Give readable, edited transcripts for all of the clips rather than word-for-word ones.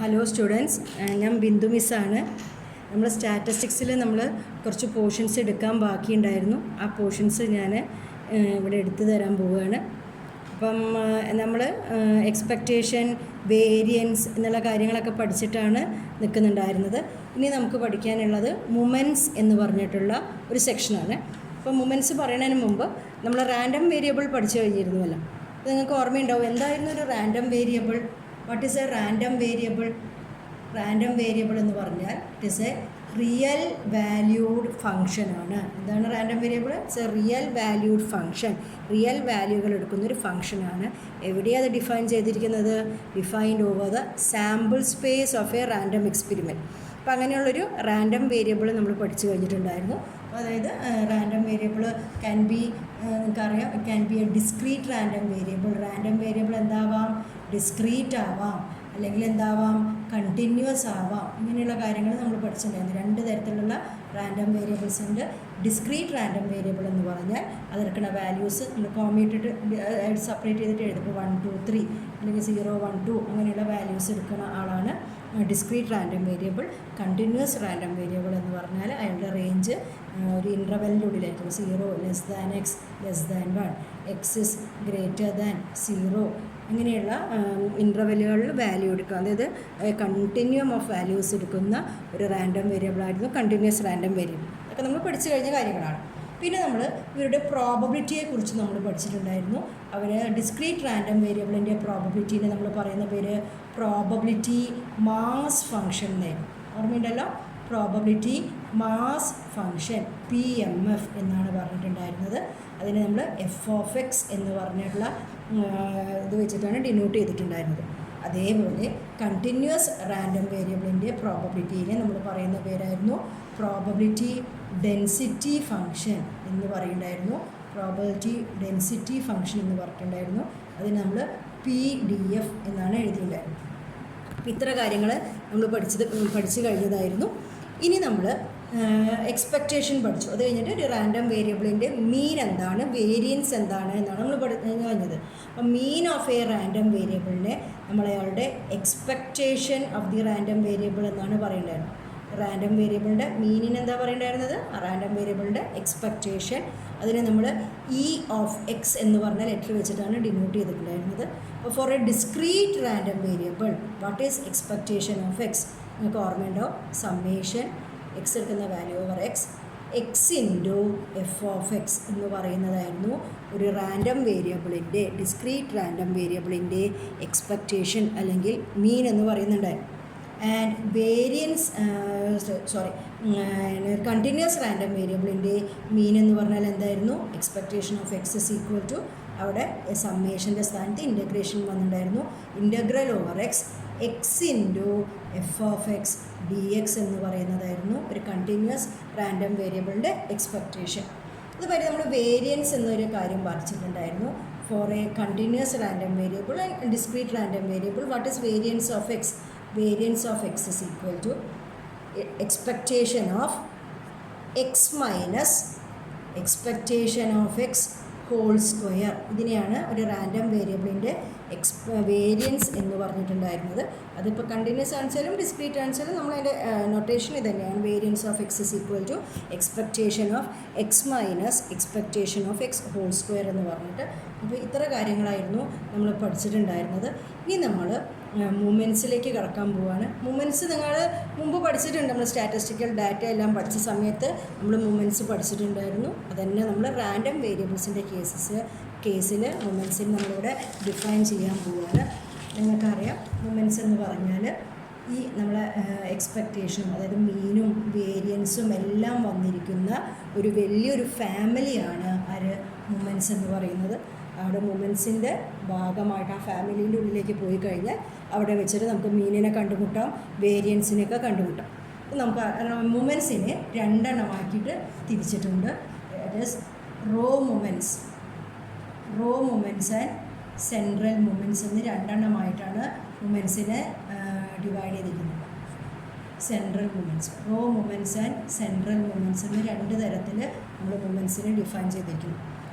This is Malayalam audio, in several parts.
ഹലോ സ്റ്റുഡൻസ്, ഞാൻ ബിന്ദു മിസ്സാണ്. നമ്മൾ സ്റ്റാറ്റിസ്റ്റിക്സിൽ നമ്മൾ കുറച്ച് പോർഷൻസ് എടുക്കാൻ ബാക്കിയുണ്ടായിരുന്നു. ആ പോർഷൻസ് ഞാൻ ഇവിടെ എടുത്തു തരാൻ പോവുകയാണ്. അപ്പം നമ്മൾ എക്സ്പെക്റ്റേഷൻ, വേരിയൻസ് എന്നുള്ള കാര്യങ്ങളൊക്കെ പഠിച്ചിട്ടാണ് നിൽക്കുന്നുണ്ടായിരുന്നത്. ഇനി നമുക്ക് പഠിക്കാനുള്ളത് മൊമെൻറ്റ്സ് എന്ന് പറഞ്ഞിട്ടുള്ള ഒരു സെക്ഷനാണ്. അപ്പോൾ മൊമെൻറ്റ്സ് പറയുന്നതിന് മുമ്പ് നമ്മൾ റാൻഡം വേരിയബിൾ പഠിച്ചു കഴിഞ്ഞിരുന്നുവല്ലോ. അപ്പോൾ നിങ്ങൾക്ക് ഓർമ്മയുണ്ടാവും എന്തായിരുന്നു ഒരു random variable. What is a random variable? Random variable എന്ന് പറഞ്ഞാൽ it is a real valued function ആണ്. എന്താണ് random variable? It's a real valued function. Real വാല്യൂകൾ എടുക്കുന്നൊരു ഫങ്ഷനാണ്. എവിടെയാണ് അത് ഡിഫൈൻ ചെയ്തിരിക്കുന്നത്? Defined over the sample space of a random experiment. അപ്പോൾ അങ്ങനെയുള്ളൊരു റാൻഡം വേരിയബിൾ നമ്മൾ പഠിച്ചു കഴിഞ്ഞിട്ടുണ്ടായിരുന്നു. അതായത് റാൻഡം വേരിയബിൾ ക്യാൻ ബി, നിങ്ങൾക്കറിയാം, can be a discrete random variable. Random variable എന്താവാം? ഡിസ്ക്രീറ്റ് ആവാം, അല്ലെങ്കിൽ എന്താവാം? കണ്ടിന്യൂസ് ആവാം. ഇങ്ങനെയുള്ള കാര്യങ്ങൾ നമ്മൾ പഠിച്ചിട്ടുണ്ടായിരുന്നു. രണ്ട് തരത്തിലുള്ള റാൻഡം വേരിയബിൾസ് ഉണ്ട്. ഡിസ്ക്രീറ്റ് റാൻഡം വേരിയബിൾ എന്ന് പറഞ്ഞാൽ അതെടുക്കുന്ന വാല്യൂസ് നമ്മൾ കോമിട്ടിട്ട് സെപ്പറേറ്റ് ചെയ്തിട്ട് എഴുതും. ഇപ്പോൾ 1 2 3 അല്ലെങ്കിൽ 0 1 2 അങ്ങനെയുള്ള വാല്യൂസ് എടുക്കുന്ന ആളാണ് discrete random variable. Continuous random variable എന്ന് പറഞ്ഞാൽ അയാളുടെ റേഞ്ച് ഒരു ഇൻ്റർവെല്ലിൻ്റെ ഉള്ളിലായിരിക്കും. 0 less than X, less than 1, X is greater than 0, അങ്ങനെയുള്ള ഇൻ്റർവെല്ലുകളിൽ വാല്യൂ എടുക്കുക. അതായത് കണ്ടിന്യൂം ഓഫ് വാല്യൂസ് എടുക്കുന്ന ഒരു റാൻഡം വേരിയബിൾ ആയിരുന്നു കണ്ടിന്യൂസ് റാൻഡം വേരിയബിൾ. അതൊക്കെ നമ്മൾ പഠിച്ചു കഴിഞ്ഞ കാര്യങ്ങളാണ്. പിന്നെ നമ്മൾ ഇവരുടെ പ്രോബബിലിറ്റിയെക്കുറിച്ച് നമ്മൾ പഠിച്ചിട്ടുണ്ടായിരുന്നു. അവർ ഡിസ്ക്രീറ്റ് റാൻഡം വേരിയബിളിൻ്റെ പ്രോബബിലിറ്റീനെ നമ്മൾ പറയുന്ന പേര് പ്രോബബിലിറ്റി മാസ് ഫങ്ഷൻ എന്നായിരുന്നു. ഓർമ്മയുണ്ടല്ലോ? പ്രോബബിലിറ്റി മാസ് ഫങ്ഷൻ PMF എന്നാണ് പറഞ്ഞിട്ടുണ്ടായിരുന്നത്. അതിനെ നമ്മൾ f(x) എന്ന് പറഞ്ഞിട്ടുള്ള ഇത് വെച്ചിട്ടാണ് ഡിനോട്ട് ചെയ്തിട്ടുണ്ടായിരുന്നത്. അതേപോലെ കണ്ടിന്യൂസ് റാൻഡം വേരിയബിളിൻ്റെ പ്രോബബിലിറ്റീനെ നമ്മൾ പറയുന്ന പേരായിരുന്നു പ്രോബബിലിറ്റി ഡെൻസിറ്റി ഫങ്ഷൻ എന്ന് പറയുന്നുണ്ടായിരുന്നു. പ്രോബബിലിറ്റി ഡെൻസിറ്റി ഫങ്ഷൻ എന്ന് പറഞ്ഞിട്ടുണ്ടായിരുന്നു. അതിന് നമ്മൾ PDF എന്നാണ് എഴുതിയിട്ടുണ്ടായിരുന്നത്. അപ്പോൾ ഇത്ര കാര്യങ്ങൾ നമ്മൾ പഠിച്ചു കഴിഞ്ഞതായിരുന്നു. ഇനി നമ്മൾ എക്സ്പെക്റ്റേഷൻ പഠിച്ചു. അത് കഴിഞ്ഞിട്ട് ഒരു റാൻഡം വേരിയബിളിൻ്റെ മീൻ എന്താണ്, വേരിയൻസ് എന്താണ് എന്നാണ് നമ്മൾ കഴിഞ്ഞത്. അപ്പോൾ മീൻ ഓഫ് എ റാൻഡം വേരിയബിളിനെ നമ്മൾ അയാളുടെ expectation of the random variable എന്നാണ് പറയുന്നുണ്ടായിരുന്നത്. റാൻഡം വേരിയബിളിൻ്റെ മീനിന് എന്താ പറയുന്നുണ്ടായിരുന്നത്? റാൻഡം വേരിയബിളിൻ്റെ എക്സ്പെക്റ്റേഷൻ. അതിനെ നമ്മൾ E(x) എന്ന് പറഞ്ഞ ലെറ്റർ വെച്ചിട്ടാണ് ഡിനോട്ട് ചെയ്തിട്ടുണ്ടായിരുന്നത്. അപ്പോൾ for a discrete random variable what is expectation of X? നിങ്ങൾക്ക് ഓർമ്മയുണ്ടാവും. സമ്മേഷൻ എക്സ് എടുക്കുന്ന value over X into f(x) എന്ന് പറയുന്നതായിരുന്നു ഒരു റാൻഡം വേരിയബിളിൻ്റെ, ഡിസ്ക്രീറ്റ് റാൻഡം വേരിയബിളിൻ്റെ എക്സ്പെക്റ്റേഷൻ അല്ലെങ്കിൽ മീൻ എന്ന് പറയുന്നുണ്ടായിരുന്നു. ആൻഡ് വേരിയൻസ് കണ്ടിന്യൂസ് റാൻഡം വേരിയബിളിൻ്റെ മീൻ എന്ന് പറഞ്ഞാൽ എന്തായിരുന്നു? Expectation of X is equal to, അവിടെ സമ്മേഷൻ്റെ സ്ഥാനത്ത് ഇൻ്റഗ്രേഷൻ വന്നിട്ടുണ്ടായിരുന്നു. Integral over X into f(x) dx എന്ന് പറയുന്നതായിരുന്നു ഒരു കണ്ടിന്യൂസ് റാൻഡം വേരിയബിളിൻ്റെ എക്സ്പെക്റ്റേഷൻ. അതുപോലെ നമ്മൾ വേരിയൻസ് എന്നൊരു കാര്യം പഠിച്ചിട്ടുണ്ടായിരുന്നു. For a continuous random variable and discrete random variable what is variance of x? Variance of x is equal to expectation of x minus expectation of x whole square. ഇതിനെയാണ് ഒരു റാൻഡം വേരിയബിളിൻ്റെ വേരിയൻസ് എന്ന് പറഞ്ഞിട്ടുണ്ടായിരുന്നത്. അതിപ്പോൾ കണ്ടിന്യൂസ് ആൻസറും ഡിസ്ക്രീറ്റ് ആൻസറും നമ്മളതിൻ്റെ നൊട്ടേഷൻ ഇത് തന്നെയാണ്. Variance of X is equal to expectation of X minus expectation of X whole square എന്ന് പറഞ്ഞിട്ട്. അപ്പോൾ ഇത്ര കാര്യങ്ങളായിരുന്നു നമ്മൾ പഠിച്ചിട്ടുണ്ടായിരുന്നത്. ഇനി നമ്മൾ മൂമെൻറ്റ്സിലേക്ക് കടക്കാൻ പോവുകയാണ്. മൂമെൻറ്റ്സ് നിങ്ങൾ മുമ്പ് പഠിച്ചിട്ടുണ്ട്. നമ്മൾ സ്റ്റാറ്റിസ്റ്റിക്കൽ ഡാറ്റ എല്ലാം പഠിച്ച സമയത്ത് നമ്മൾ മൂമെൻറ്റ്സ് പഠിച്ചിട്ടുണ്ടായിരുന്നു. അതന്നെ നമ്മൾ റാൻഡം വേരിയബിൾസിൻ്റെ കേസിൽ മൂമെൻറ്റ്സിൽ നമ്മളിവിടെ ഡിഫൈൻ ചെയ്യാൻ പോവുകയാണ്. നിങ്ങൾക്കറിയാം മൂമെൻറ്റ്സ് എന്ന് പറഞ്ഞാൽ ഈ നമ്മളെ എക്സ്പെക്റ്റേഷനും അതായത് മീനും വേരിയൻസും എല്ലാം വന്നിരിക്കുന്ന ഒരു വലിയൊരു ഫാമിലിയാണ് മൂമെൻറ്റ്സ് എന്ന് പറയുന്നത്. അവിടെ മൂമെൻറ്റ്സിൻ്റെ ഭാഗമായിട്ട് ആ ഫാമിലീൻ്റെ ഉള്ളിലേക്ക് പോയി കഴിഞ്ഞാൽ അവിടെ വെച്ചിട്ട് നമുക്ക് മീനിനെ കണ്ടുമുട്ടാം, വേരിയൻസിനെയൊക്കെ കണ്ടുമുട്ടാം. നമുക്ക് മൂമെൻറ്റ്സിനെ രണ്ടെണ്ണമാക്കിയിട്ട് തിരിച്ചിട്ടുണ്ട്. That is raw moments and central moments എന്ന് രണ്ടെണ്ണമായിട്ടാണ് മൂമെൻറ്റ്സിനെ ഡിവൈഡ് ചെയ്തിരിക്കുന്നത്. Central moments, raw moments and central moments എന്ന് രണ്ട് തരത്തിൽ നമ്മൾ മൂമെൻറ്റ്സിനെ ഡിഫൈൻ ചെയ്തിരിക്കുന്നു.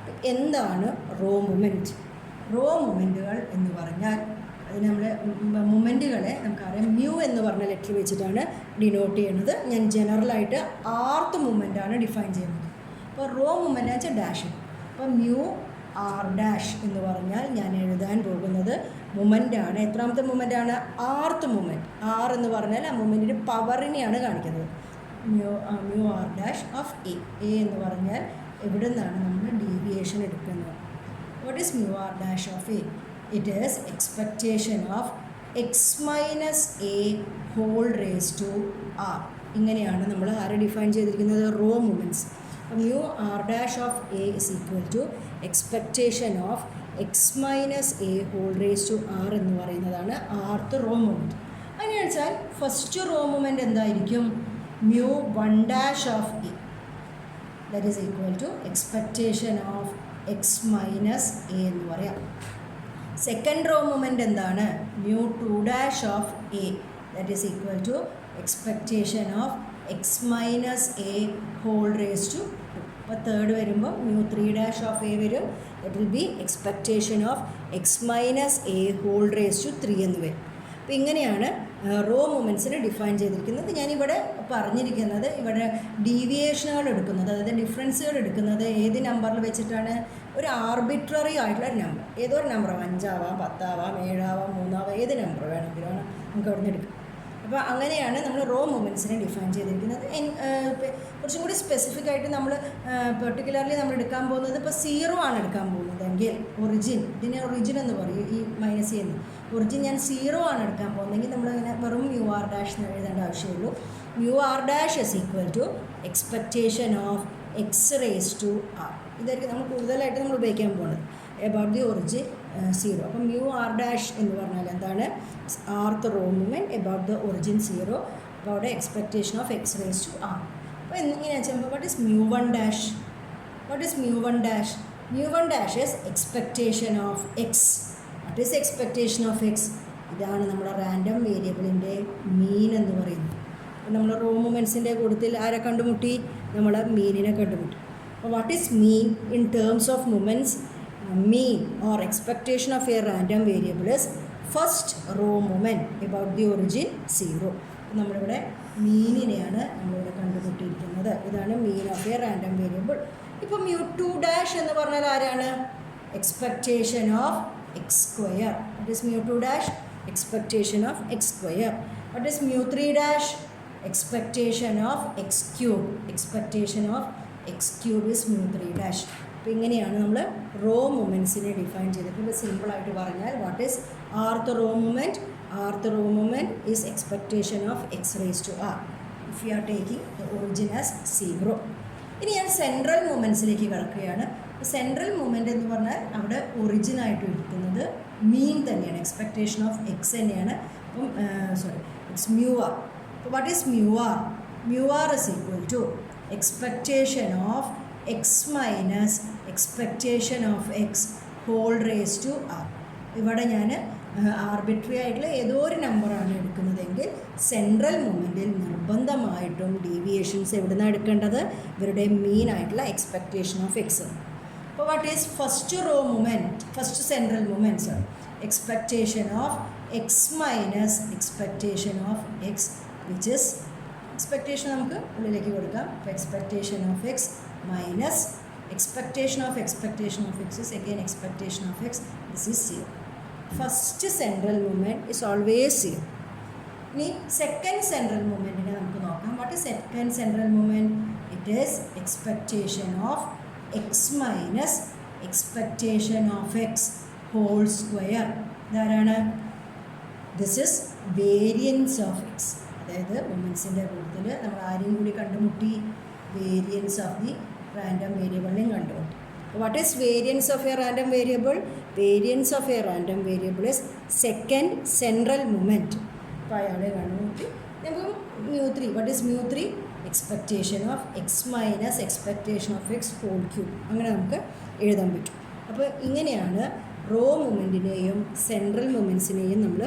എന്താണ് റോ മൂമെൻറ്റ്? റോ മൂമെൻറ്റുകൾ എന്ന് പറഞ്ഞാൽ അതിന് നമ്മൾ മൊമെൻറ്റുകളെ നമുക്കറിയാം മ്യൂ എന്ന് പറഞ്ഞ ലെറ്റർ വെച്ചിട്ടാണ് ഡിനോട്ട് ചെയ്യുന്നത്. ഞാൻ ജനറലായിട്ട് ആർത്ത് മൂവ്മെൻറ്റാണ് ഡിഫൈൻ ചെയ്യുന്നത്. അപ്പോൾ റോ മൂവ്മെൻറ്റ് വെച്ചാൽ ഡാഷ്. അപ്പോൾ മ്യൂ ആർ ഡാഷ് എന്ന് പറഞ്ഞാൽ ഞാൻ എഴുതാൻ പോകുന്നത് മൂവ്മെൻറ്റാണ്. എത്രാമത്തെ മൂവ്മെൻറ്റാണ്? ആർത്ത് മൂവ്മെൻറ്റ്. ആർ എന്ന് പറഞ്ഞാൽ ആ മൂവ്മെൻറ്റിൻ്റെ പവറിനെയാണ് കാണിക്കുന്നത്. Mu R dash of a എന്ന് പറഞ്ഞാൽ എവിടെ നിന്നാണ് നമ്മൾ ഡീവിയേഷൻ എടുക്കുന്നത്. What is mu R dash of a? It is expectation of X minus a whole raise to R. ഇങ്ങനെയാണ് നമ്മൾ ആരെ ഡിഫൈൻ ചെയ്തിരിക്കുന്നത്? Raw movements. Mu R dash of a is equal to expectation of X minus a whole raise to R എന്ന് പറയുന്നതാണ് ആർത്ത് റോ മൂവ്മെൻറ്റ്. അങ്ങനെ വെച്ചാൽ ഫസ്റ്റ് റോ മൂവ്മെൻറ്റ് എന്തായിരിക്കും? Mu one dash of a that is equal to expectation of X minus a എന്ന് പറയാം. സെക്കൻഡ് റോ മൂവ്മെൻറ്റ് എന്താണ്? Mu two dash of a that is equal to expectation of X minus a whole raise to 2. അപ്പോൾ തേർഡ് വരുമ്പോൾ mu three dash of a വരും. That will be expectation of X minus a whole raise to 3 എന്ന് വരും. അപ്പോൾ ഇങ്ങനെയാണ് റോ മൂവ്മെൻറ്റ്സിനെ ഡിഫൈൻ ചെയ്തിരിക്കുന്നത്. ഞാനിവിടെ പറഞ്ഞിരിക്കുന്നത് ഇവിടെ ഡീവിയേഷനുകൾ എടുക്കുന്നത്, അതായത് ഡിഫറൻസുകൾ എടുക്കുന്നത് ഏത് നമ്പറിൽ വെച്ചിട്ടാണ്? ഒരു ആർബിട്രറി ആയിട്ടുള്ള ഒരു നമ്പർ, ഏതോ ഒരു നമ്പർ 5 ആവാം, 10 ആവാം, 7 ആവാം, 3 ആവാം, ഏത് നമ്പർ വേണമെങ്കിലും നമുക്ക് അവിടെ നിന്ന് എടുക്കാം. അപ്പോൾ അങ്ങനെയാണ് നമ്മൾ റോ മൂവ്മെൻറ്റ്സിനെ ഡിഫൈൻ ചെയ്തിരിക്കുന്നത്. കുറച്ചും കൂടി സ്പെസിഫിക് ആയിട്ട് നമ്മൾ പെർട്ടിക്കുലർലി നമ്മൾ എടുക്കാൻ പോകുന്നത് ഇപ്പോൾ 0 ആണ് എടുക്കാൻ പോകുന്നതെങ്കിൽ ഒറിജിൻ, ഇതിനെ ഒറിജിൻ എന്ന് പറയും, ഈ മൈനസ് ചെയ്യുന്ന ഒറിജിൻ ഞാൻ 0 ആണ് എടുക്കാൻ പോകുന്നതെങ്കിൽ നമ്മളിങ്ങനെ വെറും മ്യൂ ആർ ഡാഷ് എന്ന് എഴുതേണ്ട ആവശ്യമുള്ളൂ. Mu R dash is equal to expectation of X raise to R. ഇതായിരിക്കും നമ്മൾ കൂടുതലായിട്ട് നമ്മൾ ഉപയോഗിക്കാൻ പോകുന്നത് എബൌട്ട് ദി ഒറിജിൻ 0. അപ്പം മ്യൂ ആർ ഡാഷ് എന്ന് പറഞ്ഞാൽ എന്താണ്? Rth raw moment about the origin 0 about the expectation of x raised to r. അപ്പോൾ ഇങ്ങനെ വെച്ചാൽ what is mu 1 dash? What is mu 1 dash? mu 1 dash is expectation of x. What is expectation of x? ഇതാണ് നമ്മുടെ റാൻഡം വേരിയബിളിൻ്റെ മീൻ എന്ന് പറയുന്നത്. അപ്പോൾ നമ്മൾ റോ മൂവ്മെൻറ്റ്സിൻ്റെ കൂട്ടത്തിൽ ആരെ കണ്ടുമുട്ടി? നമ്മൾ മീനിനെ കണ്ടുമുട്ടി. അപ്പോൾ what is mean in terms of movements? mean or expectation of a random variable is first row moment about the origin 0. നമ്മളിവിടെ മീനിനെയാണ് നമ്മളിവിടെ കണ്ടുപിട്ടിരിക്കുന്നത്. ഇതാണ് mean of a random variable. ഇപ്പോൾ മ്യൂ 2 ഡാഷ് എന്ന് പറഞ്ഞാൽ ആരാണ്? Expectation of x square. What is mu 2 dash? Expectation of x square. What is mu 3 dash? Expectation of x cube. Expectation of x cube is mu 3 dash. അപ്പോൾ ഇങ്ങനെയാണ് നമ്മൾ റോ മൂവ്മെൻറ്റ്സിനെ ഡിഫൈൻ ചെയ്തിട്ടുള്ളത്. സിമ്പിളായിട്ട് പറഞ്ഞാൽ what is rth raw moment? Rth raw moment is expectation of X raise to are if you are taking the origin as 0. ഇനി ഞാൻ സെൻട്രൽ മൂവ്മെൻറ്റ്സിലേക്ക് കിടക്കുകയാണ്. സെൻട്രൽ മൂവ്മെൻറ്റ് എന്ന് പറഞ്ഞാൽ അവിടെ ഒറിജിനായിട്ട് എടുക്കുന്നത് മീൻ തന്നെയാണ്, എക്സ്പെക്റ്റേഷൻ ഓഫ് എക്സ് തന്നെയാണ്. അപ്പം ഇറ്റ്സ് മ്യൂ ആർ. അപ്പോൾ what is mu R? Mu R is equal to expectation of X minus expectation of X whole raise to R. ഇവിടെ ഞാൻ ആർബിട്രറി ആയിട്ടുള്ള ഏതോ ഒരു നമ്പറാണ് എടുക്കുന്നതെങ്കിൽ സെൻട്രൽ മൂവ്മെൻറ്റിൽ നിർബന്ധമായിട്ടും ഡീവിയേഷൻസ് എവിടെ നിന്നാണ് എടുക്കേണ്ടത്? ഇവരുടെ മീൻ ആയിട്ടുള്ള എക്സ്പെക്റ്റേഷൻ ഓഫ് എക്സ്. അപ്പോൾ what is first raw movement? First central movements expectation of X minus expectation of X which is expectation നമുക്ക് ഉള്ളിലേക്ക് കൊടുക്കാം. അപ്പോൾ expectation of X minus expectation of x is again expectation of x. This is 0. First central movement is always 0. Now second central movement ine namukku nokkam. What is second central movement? It is expectation of x minus expectation of x whole square. Darana this is variance of x. അതായത് മൂവ്മെൻറ്റ്സിൻ്റെ കൂട്ടത്തിൽ നമ്മൾ ആരെയും കൂടി കണ്ടുമുട്ടി? വേരിയൻസ് ഓഫ് ദി റാൻഡം വേരിയബിളിനെയും കണ്ടുമുട്ടി. What is variance of a random variable? Variance of a random variable is second central movement. അപ്പോൾ അയാളെ കണ്ടുമുട്ടി. നമുക്ക് mu 3. What is mu 3? Expectation of X minus expectation of X whole cube. അങ്ങനെ നമുക്ക് എഴുതാൻ പറ്റും. അപ്പോൾ ഇങ്ങനെയാണ് റോ മൂവ്മെൻറ്റിനെയും സെൻട്രൽ മൂവ്മെൻറ്റ്സിനെയും നമ്മൾ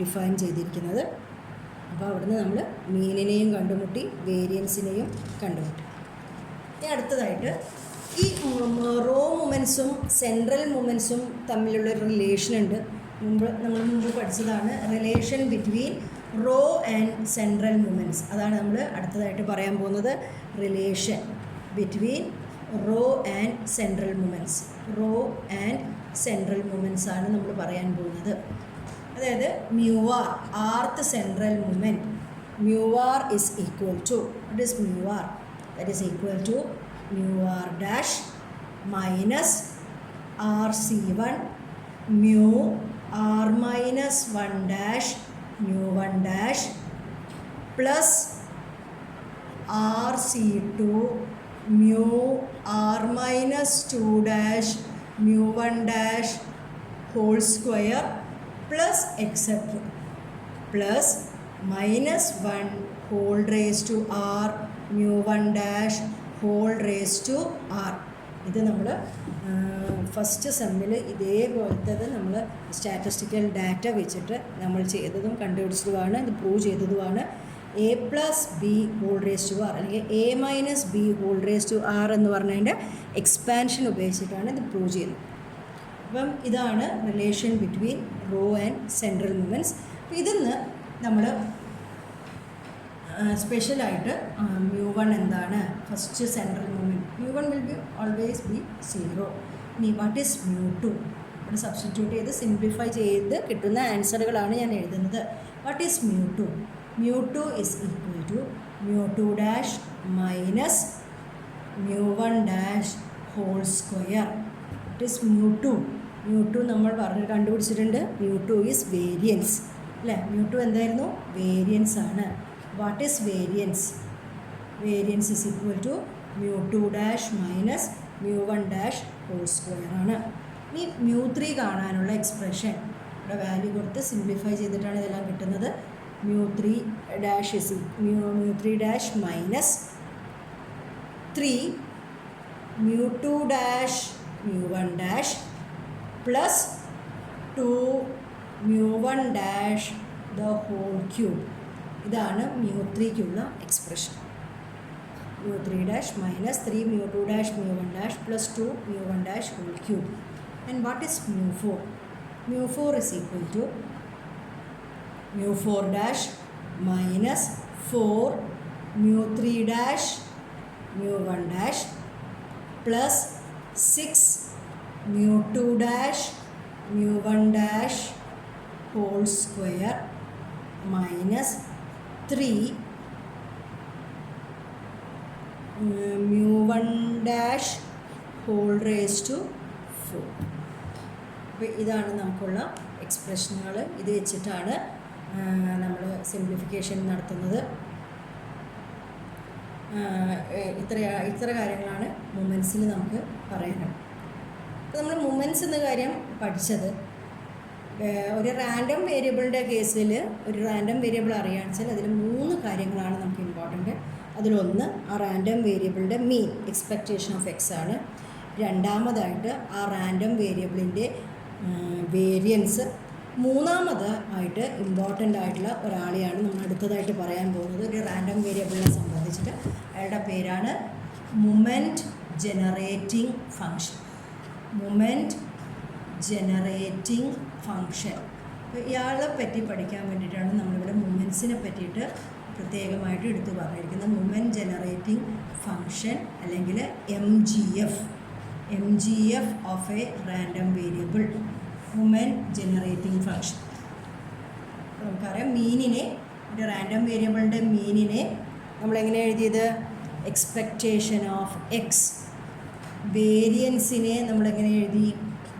ഡിഫൈൻ ചെയ്തിരിക്കുന്നത്. അപ്പോൾ അവിടുന്ന് നമ്മൾ മീനിനെയും കണ്ടുമുട്ടി, വേരിയൻസിനെയും കണ്ടുമുട്ടി. ഇനി അടുത്തതായിട്ട് ഈ റോ മൂവ്മെൻറ്റ്സും സെൻട്രൽ മൂവ്മെൻറ്റ്സും തമ്മിലുള്ള റിലേഷൻ ഉണ്ട്. നമ്മൾ മുമ്പ് പഠിച്ചതാണ് relation between raw and central moments. അതാണ് നമ്മൾ അടുത്തതായിട്ട് പറയാൻ പോകുന്നത്. Relation between raw and central moments. Raw and central moments ആണ് നമ്മൾ പറയാൻ പോകുന്നത്. അതായത് mu R, rth central moment, mu R is equal to, what is mu r? That is equal to mu r dash minus rc1 mu r minus 1 dash mu 1 dash plus rc2 mu r minus 2 dash mu 1 dash whole square plus etc. plus minus 1 whole raised to r mu 1 dash whole raised to r. ഇത് നമ്മൾ ഫസ്റ്റ് സെമ്മിൽ ഇതേപോലത്തത് നമ്മൾ സ്റ്റാറ്റിസ്റ്റിക്കൽ ഡാറ്റ വെച്ചിട്ട് നമ്മൾ ചെയ്തതും കണ്ടുപിടിച്ചതുമാണ്. ഇത് പ്രൂവ് ചെയ്തതുമാണ്. A plus b whole raise to r അല്ലെങ്കിൽ a minus b whole raise to R എന്ന് പറഞ്ഞതിൻ്റെ എക്സ്പാൻഷൻ ഉപയോഗിച്ചിട്ടാണ് ഇത് പ്രൂവ് ചെയ്യുന്നത്. അപ്പം ഇതാണ് relation between raw and central moments. അപ്പോൾ ഇതിന്ന് നമ്മൾ സ്പെഷ്യലായിട്ട് മ്യൂ വൺ എന്താണ്, first central moment, mu one will be always be 0. ഇനി വാട്ട് ഈസ് മ്യൂ ടു, ഇവിടെ സബ്സ്റ്റിറ്റ്യൂട്ട് ചെയ്ത് സിംപ്ലിഫൈ ചെയ്ത് കിട്ടുന്ന ആൻസറുകളാണ് ഞാൻ എഴുതുന്നത്. What is mu two? Mu two is equal to mu two dash minus mu one dash whole square. What is mu two? Mu two നമ്മൾ കണ്ടുപിടിച്ചിട്ടുണ്ട്. മ്യൂ ടു ഈസ് വേരിയൻസ് അല്ലേ? മ്യൂ ടു എന്തായിരുന്നു? വേരിയൻസ് ആണ്. What is variance? Variance is equal to mu two dash minus mu one dash whole square ആണ്. ഇനി മ്യൂ ത്രീ കാണാനുള്ള എക്സ്പ്രഷൻ ഇവിടെ വാല്യൂ കൊടുത്ത് സിംപ്ലിഫൈ ചെയ്തിട്ടാണ് ഇതെല്ലാം കിട്ടുന്നത്. Mu three dash is mu three dash minus 3 mu two dash mu one dash plus 2 mu one dash the whole cube. ഇതാണ് മ്യൂ ത്രീക്കുള്ള expression. Mu three dash minus 3 mu two dash mu one dash plus 2 mu one dash whole cube. And what is mu four? Mu four is equal to mu four dash minus 4 mu three dash mu one dash plus 6 mu two dash mu one dash whole square minus 3 mu one dash whole raise to 4. അപ്പോൾ ഇതാണ് നമുക്കുള്ള എക്സ്പ്രഷനുകൾ. ഇത് വെച്ചിട്ടാണ് നമ്മൾ സിംപ്ലിഫിക്കേഷൻ നടത്തുന്നത്. ഇത്ര കാര്യങ്ങളാണ് മൊമെൻറ്റ്സിൽ നമുക്ക് പറയാനുള്ളത്. അപ്പോൾ നമ്മൾ മൊമെൻറ്റ്സ് എന്ന കാര്യം പഠിച്ചത് ഒരു റാൻഡം വേരിയബിളിൻ്റെ കേസിൽ ഒരു റാൻഡം വേരിയബിൾ അറിയാമെന്ന് വെച്ചാൽ അതിൽ 3 കാര്യങ്ങളാണ് നമുക്ക് ഇമ്പോർട്ടൻറ്റ്. അതിലൊന്ന് ആ റാൻഡം വേരിയബിളിൻ്റെ മീൻ എക്സ്പെക്റ്റേഷൻ ഓഫ് എക്സ് ആണ്. രണ്ടാമതായിട്ട് ആ റാൻഡം വേരിയബിളിൻ്റെ വേരിയൻസ്. മൂന്നാമത് ആയിട്ട് ഇമ്പോർട്ടൻ്റ് ആയിട്ടുള്ള ഒരാളെയാണ് നമ്മൾ അടുത്തതായിട്ട് പറയാൻ പോകുന്നത്. ഒരു റാൻഡം വേരിയബിളിനെ സംബന്ധിച്ചിട്ട് അയാളുടെ പേരാണ് moment generating function. Moment generating function. അപ്പോൾ ഇയാളെ പറ്റി പഠിക്കാൻ വേണ്ടിയിട്ടാണ് നമ്മളിവിടെ മൊമെൻറ്റ്സിനെ പറ്റിയിട്ട് പ്രത്യേകമായിട്ട് എടുത്തു പറഞ്ഞിരിക്കുന്നത്. മൊമെൻറ്റ് ജനറേറ്റിംഗ് ഫങ്ഷൻ അല്ലെങ്കിൽ M G F of a random variable, moment generating function. നമുക്കറിയാം മീനിനെ, ഒരു റാൻഡം വേരിയബിളിൻ്റെ മീനിനെ നമ്മളെങ്ങനെ എഴുതിയത്? Expectation of X. വേരിയൻസിനെ നമ്മളെങ്ങനെ എഴുതി?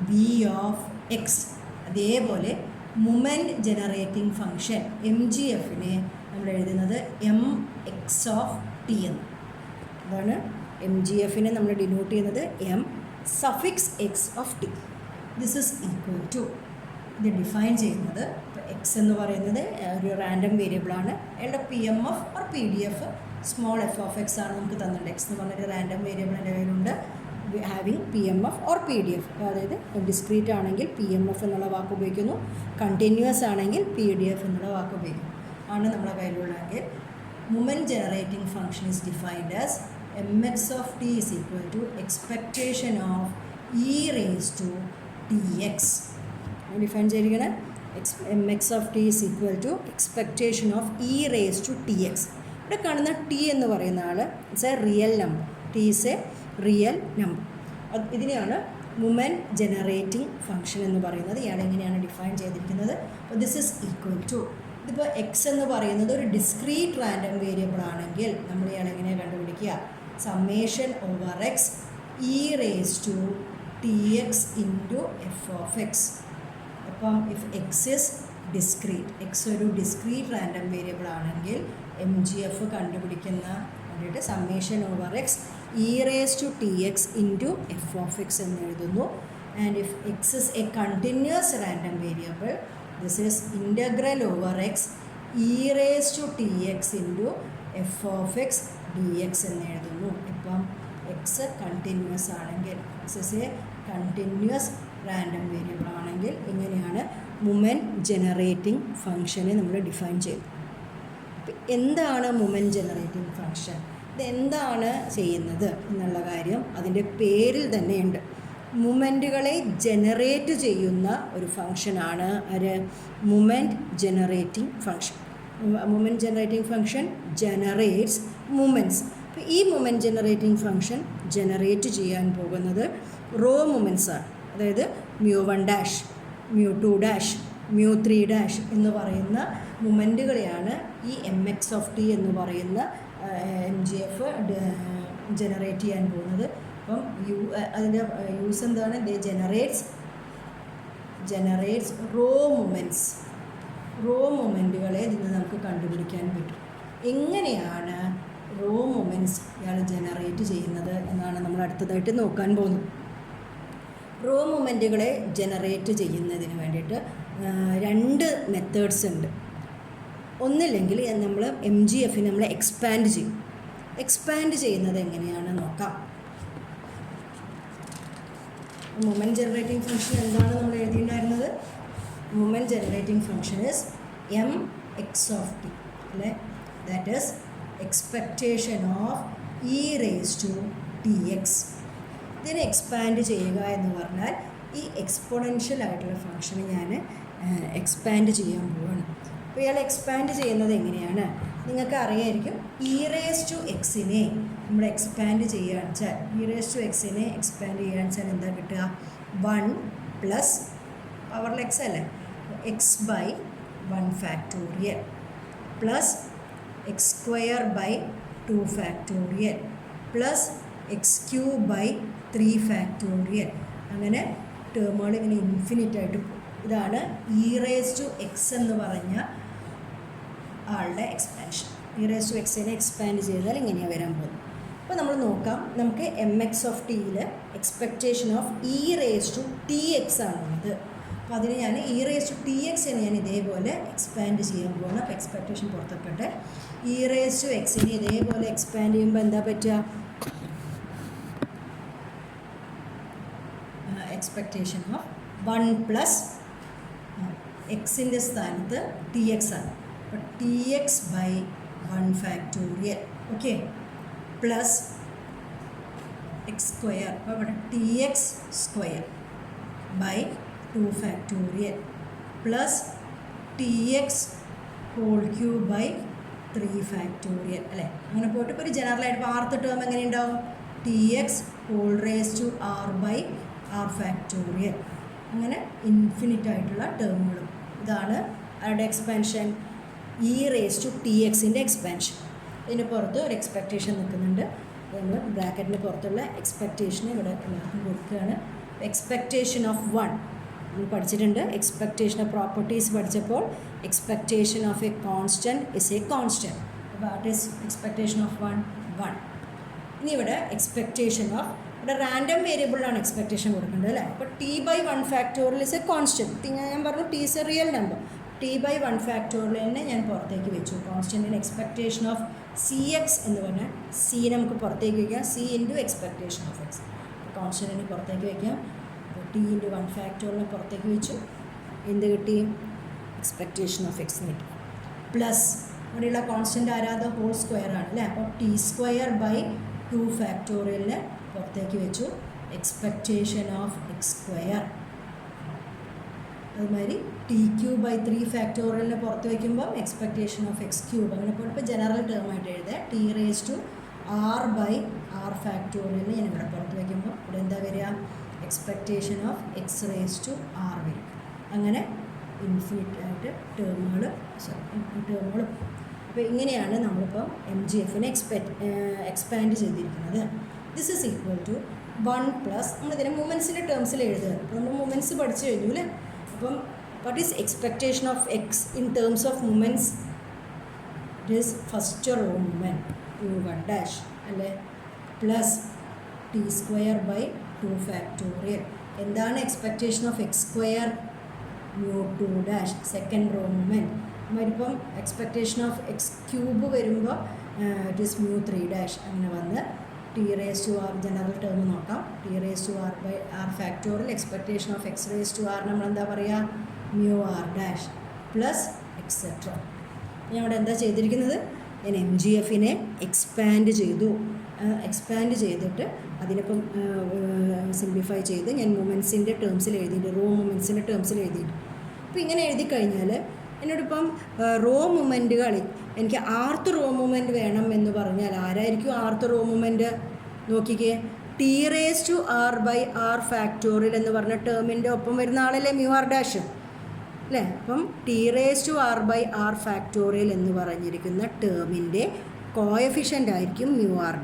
V of x. അതേപോലെ moment generating function m g എഫിനെ നമ്മൾ എഴുതുന്നത് എം എക്സ് ഓഫ് ടി എന്ന്. അതാണ് എം ജി എഫിനെ നമ്മൾ ഡിനോട്ട് ചെയ്യുന്നത് M suffix X of T. This is equal to, ഇത് ഡിഫൈൻ ചെയ്യുന്നത് എക്സ് എന്ന് പറയുന്നത് ഒരു റാൻഡം വേരിയബിളാണ്. അയാളുടെ P M F or P D F small F of X ആണ് നമുക്ക് തന്നിട്ടുണ്ട്. എക്സ് എന്ന് പറഞ്ഞൊരു റാൻഡം വേരിയബിൾ എൻ്റെ കയ്യിലുണ്ട്. Having P M F or P D F. അതായത് ഡിസ്ക്രീറ്റ് ആണെങ്കിൽ പി എം എഫ് എന്നുള്ള വാക്ക് ഉപയോഗിക്കുന്നു, കണ്ടിന്യൂസ് ആണെങ്കിൽ പി ഡി എഫ് എന്നുള്ള വാക്ക് ഉപയോഗിക്കുന്നു. ആണ് നമ്മുടെ കയ്യിലുള്ളതെങ്കിൽ moment generating function is defined as m X of T is equal to expectation of e raise to T x. Define ചെയ്തിരിക്കണം. M X of T is equal to expectation of e raise to T x. ഇവിടെ കാണുന്ന ടി എന്ന് പറയുന്ന ആൾ it's a real number. T is a real number. ഇതിനെയാണ് മൊമെൻറ്റ് ജനറേറ്റിംഗ് ഫംഗ്ഷൻ എന്ന് പറയുന്നത്. ഇയാൾ എങ്ങനെയാണ് ഡിഫൈൻ ചെയ്തിരിക്കുന്നത്? അപ്പോൾ ദിസ് ഈസ് ഈക്വൽ ടു, ഇതിപ്പോൾ എക്സ് എന്ന് പറയുന്നത് ഒരു ഡിസ്ക്രീറ്റ് റാൻഡം വേരിയബിൾ ആണെങ്കിൽ നമ്മൾ ഇയാൾ എങ്ങനെയാണ് കണ്ടുപിടിക്കുക? Summation over X e raise to T X into F of x. അപ്പം if x is discrete, x ഒരു ഡിസ്ക്രീറ്റ് റാൻഡം വേരിയബിൾ ആണെങ്കിൽ എം ജി എഫ് കണ്ടുപിടിക്കുന്ന വേണ്ടിയിട്ട് summation over X e raise to T X into F of x എന്ന് എഴുതുന്നു. And if x is a continuous random variable, this is integral over X e raise to T X into F of x d X എന്ന് എഴുതുന്നു. ഇപ്പം എക്സ് കണ്ടിന്യൂസ് ആണെങ്കിൽ, X is a continuous random variable ആണെങ്കിൽ ഇങ്ങനെയാണ് മൊമെൻറ്റ് ജനറേറ്റിംഗ് ഫംഗ്ഷനെ നമ്മൾ ഡിഫൈൻ ചെയ്തു. എന്താണ് മൊമെൻറ്റ് ജനറേറ്റിംഗ് ഫംഗ്ഷൻ? ഇതെന്താണ് ചെയ്യുന്നത് എന്നുള്ള കാര്യം അതിൻ്റെ പേരിൽ തന്നെയുണ്ട്. മൊമെൻറ്റുകളെ ജനറേറ്റ് ചെയ്യുന്ന ഒരു ഫംഗ്ഷനാണ് ഒരു moment generating function. Moment generating function generates moments. അപ്പോൾ ഈ മൊമെൻറ്റ് ജനറേറ്റിംഗ് ഫംഗ്ഷൻ ജനറേറ്റ് ചെയ്യാൻ പോകുന്നത് റോ മൊമെൻറ്റ്സാണ്. അതായത് μ1 μ2 μ3 എന്ന് പറയുന്ന മൊമെൻറ്റുകളെയാണ് ഈ എം എക്സ് ഓഫ് ടി എന്ന് പറയുന്ന എം ജി എഫ് ജനറേറ്റ് ചെയ്യാൻ പോകുന്നത്. അപ്പം അതിൻ്റെ യൂസ് എന്താണ്? ദേ ജനറേറ്റ്സ് റോ മൊമെൻറ്റ്സ്. റോ മൊമെൻറ്റുകളെ ഇതിന് നമുക്ക് കണ്ടുപിടിക്കാൻ പറ്റും. എങ്ങനെയാണ് റോ മൊമെൻറ്റ്സ് ഇയാൾ ജനറേറ്റ് ചെയ്യുന്നത് എന്നാണ് നമ്മൾ അടുത്തതായിട്ട് നോക്കാൻ പോകുന്നത്. റോ മൊമെൻറ്റുകളെ ജനറേറ്റ് ചെയ്യുന്നതിന് വേണ്ടിയിട്ട് 2 മെത്തേഡ്സ് ഉണ്ട്. ഒന്നില്ലെങ്കിൽ നമ്മൾ എം ജി എഫിനെ നമ്മൾ എക്സ്പാൻഡ് ചെയ്യും. എക്സ്പാൻഡ് ചെയ്യുന്നത് എങ്ങനെയാണെന്ന് നോക്കാം. മൊമെൻറ്റ് ജനറേറ്റിംഗ് ഫംഗ്ഷൻ എന്താണ് നമ്മൾ എഴുതിയിട്ടുണ്ടായിരുന്നത്? Moment generating function is m X of t അല്ലേ? That is expectation of e raise to T x. ഇതിനെ എക്സ്പാൻഡ് ചെയ്യുക എന്ന് പറഞ്ഞാൽ ഈ എക്സ്പോണൻഷ്യൽ ആയിട്ടുള്ള ഫംഗ്ഷനെ ഞാൻ എക്സ്പാൻഡ് ചെയ്യാൻ പോവുകയാണ്. അപ്പോൾ ഇയാൾ എക്സ്പാൻഡ് ചെയ്യുന്നത് എങ്ങനെയാണ്? നിങ്ങൾക്ക് അറിയായിരിക്കും. ഇ റേസ് ടു എക്സിനെ നമ്മൾ എക്സ്പാൻഡ് ചെയ്യുകയാണെന്ന് വെച്ചാൽ, ഇ റേസ് ടു എക്സിനെ എക്സ്പാൻഡ് ചെയ്യുകയാണെന്ന് വെച്ചാൽ എന്താ കിട്ടുക? 1 പ്ലസ് പവറിൽ എക്സ് അല്ലേ, X by 1 factorial plus X square by 2 factorial plus X cube by 3 factorial. അങ്ങനെ ടേമുകൾ ഇങ്ങനെ ഇൻഫിനിറ്റ് ആയിട്ട് പോകും. ഇതാണ് ഇ റേസ് ടു എക്സ് എന്ന് പറഞ്ഞ ആളുടെ എക്സ്പാൻഷൻ. ഇ റേസ് ടു എക്സിനെ എക്സ്പാൻഡ് ചെയ്താൽ ഇങ്ങനെയാണ് വരാൻ പോകുന്നത്. അപ്പോൾ നമ്മൾ നോക്കാം. നമുക്ക് എം എക്സ് ഓഫ് ടിയിൽ expectation of e raise to T x ആണുള്ളത്. അപ്പോൾ അതിന് ഞാൻ ഇ റേസ് ടു ടി എക്സിനെ ഞാൻ ഇതേപോലെ എക്സ്പാൻഡ് ചെയ്യാൻ പോകുന്നു. അപ്പോൾ എക്സ്പെക്റ്റേഷൻ പുറത്തേക്കട്ടെ. ഇ റേസ് ടു എക്സിനെ ഇതേപോലെ എക്സ്പാൻഡ് ചെയ്യുമ്പോൾ എന്താ പറ്റുക? എക്സ്പെക്റ്റേഷൻ ഓഫ് 1 പ്ലസ് എക്സിൻ്റെ സ്ഥാനത്ത് ടി എക്സ് ആണ്. അപ്പോൾ T X by 1 factorial okay plus X square. അപ്പോൾ ഇവിടെ T X square by 2 factorial plus T X whole cube by 3 factorial അല്ലേ? അങ്ങനെ പോയിട്ട് ഇപ്പോൾ ഒരു ജനറലായിട്ട് ഇപ്പോൾ ആർത്ത് ടേം എങ്ങനെ ഉണ്ടാവും? T X whole raise to R by R factorial. അങ്ങനെ ഇൻഫിനിറ്റ് ആയിട്ടുള്ള ടേമുകളും. ഇതാണ് അവരുടെ expansion, e raise to T എക്സിൻ്റെ എക്സ്പാൻഷൻ. ഇതിന് പുറത്ത് ഒരു എക്സ്പെക്റ്റേഷൻ നിൽക്കുന്നുണ്ട്. നമ്മൾ ബ്രാക്കറ്റിന് പുറത്തുള്ള എക്സ്പെക്റ്റേഷന് ഇവിടെ എല്ലാവർക്കും കൊടുക്കുകയാണ്. എക്സ്പെക്റ്റേഷൻ ഓഫ് 1 നമ്മൾ പഠിച്ചിട്ടുണ്ട്. എക്സ്പെക്റ്റേഷൻ ഓഫ് പ്രോപ്പർട്ടീസ് പഠിച്ചപ്പോൾ expectation of a constant is a constant. What is expectation of 1? ഇനി ഇവിടെ എക്സ്പെക്റ്റേഷൻ ഓഫ്, ഇവിടെ റാൻഡം വേരിയബിളിലാണ് എക്സ്പെക്റ്റേഷൻ കൊടുക്കേണ്ടത് അല്ലേ? അപ്പോൾ t by 1 factorial is a constant. ഞാൻ പറഞ്ഞു t is a real number. T by 1 ഫാക്ടോറിയലിനെ ഞാൻ പുറത്തേക്ക് വെച്ചു. കോൺസ്റ്റൻറ്റിന് എക്സ്പെക്റ്റേഷൻ ഓഫ് സി എക്സ് എന്ന് പറഞ്ഞാൽ സി നമുക്ക് പുറത്തേക്ക് വയ്ക്കാം. C into expectation of x. കോൺസ്റ്റൻറ്റിന് പുറത്തേക്ക് വയ്ക്കാം. അപ്പോൾ ടി ഇൻറ്റു 1 ഫാക്ടോറിയലിനെ പുറത്തേക്ക് വെച്ചു. എന്ത് കിട്ടി? എക്സ്പെക്റ്റേഷൻ ഓഫ് എക്സ് കിട്ടി. പ്ലസ് ഇവിടെയുള്ള കോൺസ്റ്റൻറ്റ് ആരാധ ഹോൾ സ്ക്വയർ ആണ് അല്ലേ? അപ്പോൾ ടി സ്ക്വയർ ബൈ 2 ഫാക്ടോറിയലിനെ പുറത്തേക്ക് വെച്ചു. എക്സ്പെക്റ്റേഷൻ ഓഫ് എക്സ് സ്ക്വയർ അതുമാതിരി t³ / 3 ഫാക്ടോറിയലിനെ പുറത്ത് വയ്ക്കുമ്പോൾ എക്സ്പെക്റ്റേഷൻ ഓഫ് x³ അങ്ങനെ ഇപ്പോൾ ജനറൽ ടേം ആയിട്ട് എഴുതുക t⁻r/r ഫാക്ടോറിയലിനെ ഞാൻ ഇവിടെ പുറത്ത് വയ്ക്കുമ്പോൾ ഇവിടെ എന്താ വരിക എക്സ്പെക്റ്റേഷൻ ഓഫ് x⁻r വരും. അങ്ങനെ ഇൻഫിനിറ്റ് ആയിട്ട് ടേമുകൾ അപ്പോൾ ഇങ്ങനെയാണ് നമ്മളിപ്പോൾ MGFനെ എക്സ്പാൻഡ് ചെയ്തിരിക്കുന്നത്. ദിസ് ഈസ് ഈക്വൽ ടു 1 + നമ്മളിതിനെ മൂമെൻസിൻ്റെ ടേംസിൽ എഴുതുക. അപ്പോൾ നമ്മൾ മൂമെൻറ്റ്സ് പഠിച്ചു കഴിഞ്ഞു അല്ലേ. അപ്പം what is expectation of x in terms of moments? It is first raw moment u1' അല്ലേ പ്ലസ് t² / 2 ഫാക്ടോറിയൽ. എന്താണ് expectation of x² μ2' second raw moment. നമ്മളിപ്പം എക്സ്പെക്റ്റേഷൻ ഓഫ് x³ വരുമ്പോൾ ഇറ്റ് ഈസ് μ3' അങ്ങനെ വന്ന് t⁻r ജനറൽ ടേം നോക്കാം. t⁻r/r factorial expectation of x⁻r നമ്മളെന്താ പറയുക μr' പ്ലസ് എക്സെട്ര. ഞാൻ ഇവിടെ എന്താ ചെയ്തിരിക്കുന്നത്? ഞാൻ MGFനെ എക്സ്പാൻഡ് ചെയ്തിട്ട് അതിനിപ്പം സിംപ്ലിഫൈ ചെയ്ത് ഞാൻ മൂമെൻറ്റ്സിൻ്റെ ടേംസിൽ എഴുതിയിട്ട് റോ മൂമെൻറ്റ്സിൻ്റെ ടേംസിൽ എഴുതിയിട്ട്. അപ്പോൾ ഇങ്ങനെ എഴുതി കഴിഞ്ഞാൽ എന്നോടിപ്പം റോ മൂമെൻറ്റുകൾ എനിക്ക് ആർത്ത് റോ മൂമെൻറ്റ് വേണം എന്ന് പറഞ്ഞാൽ ആരായിരിക്കും ആർത്ത് റോ മൂമെൻറ്റ്? നോക്കിക്കേ, t⁻r/r ഫാക്ടോറിയൽ എന്ന് പറഞ്ഞ ടേമിൻ്റെ ഒപ്പം വരുന്ന ആളല്ലേ μr' അല്ലേ. അപ്പം t⁻r/r ഫാക്ടോറിയൽ എന്ന് പറഞ്ഞിരിക്കുന്ന ടേമിൻ്റെ കോഎഫിഷ്യൻ്റ് ആയിരിക്കും μr'.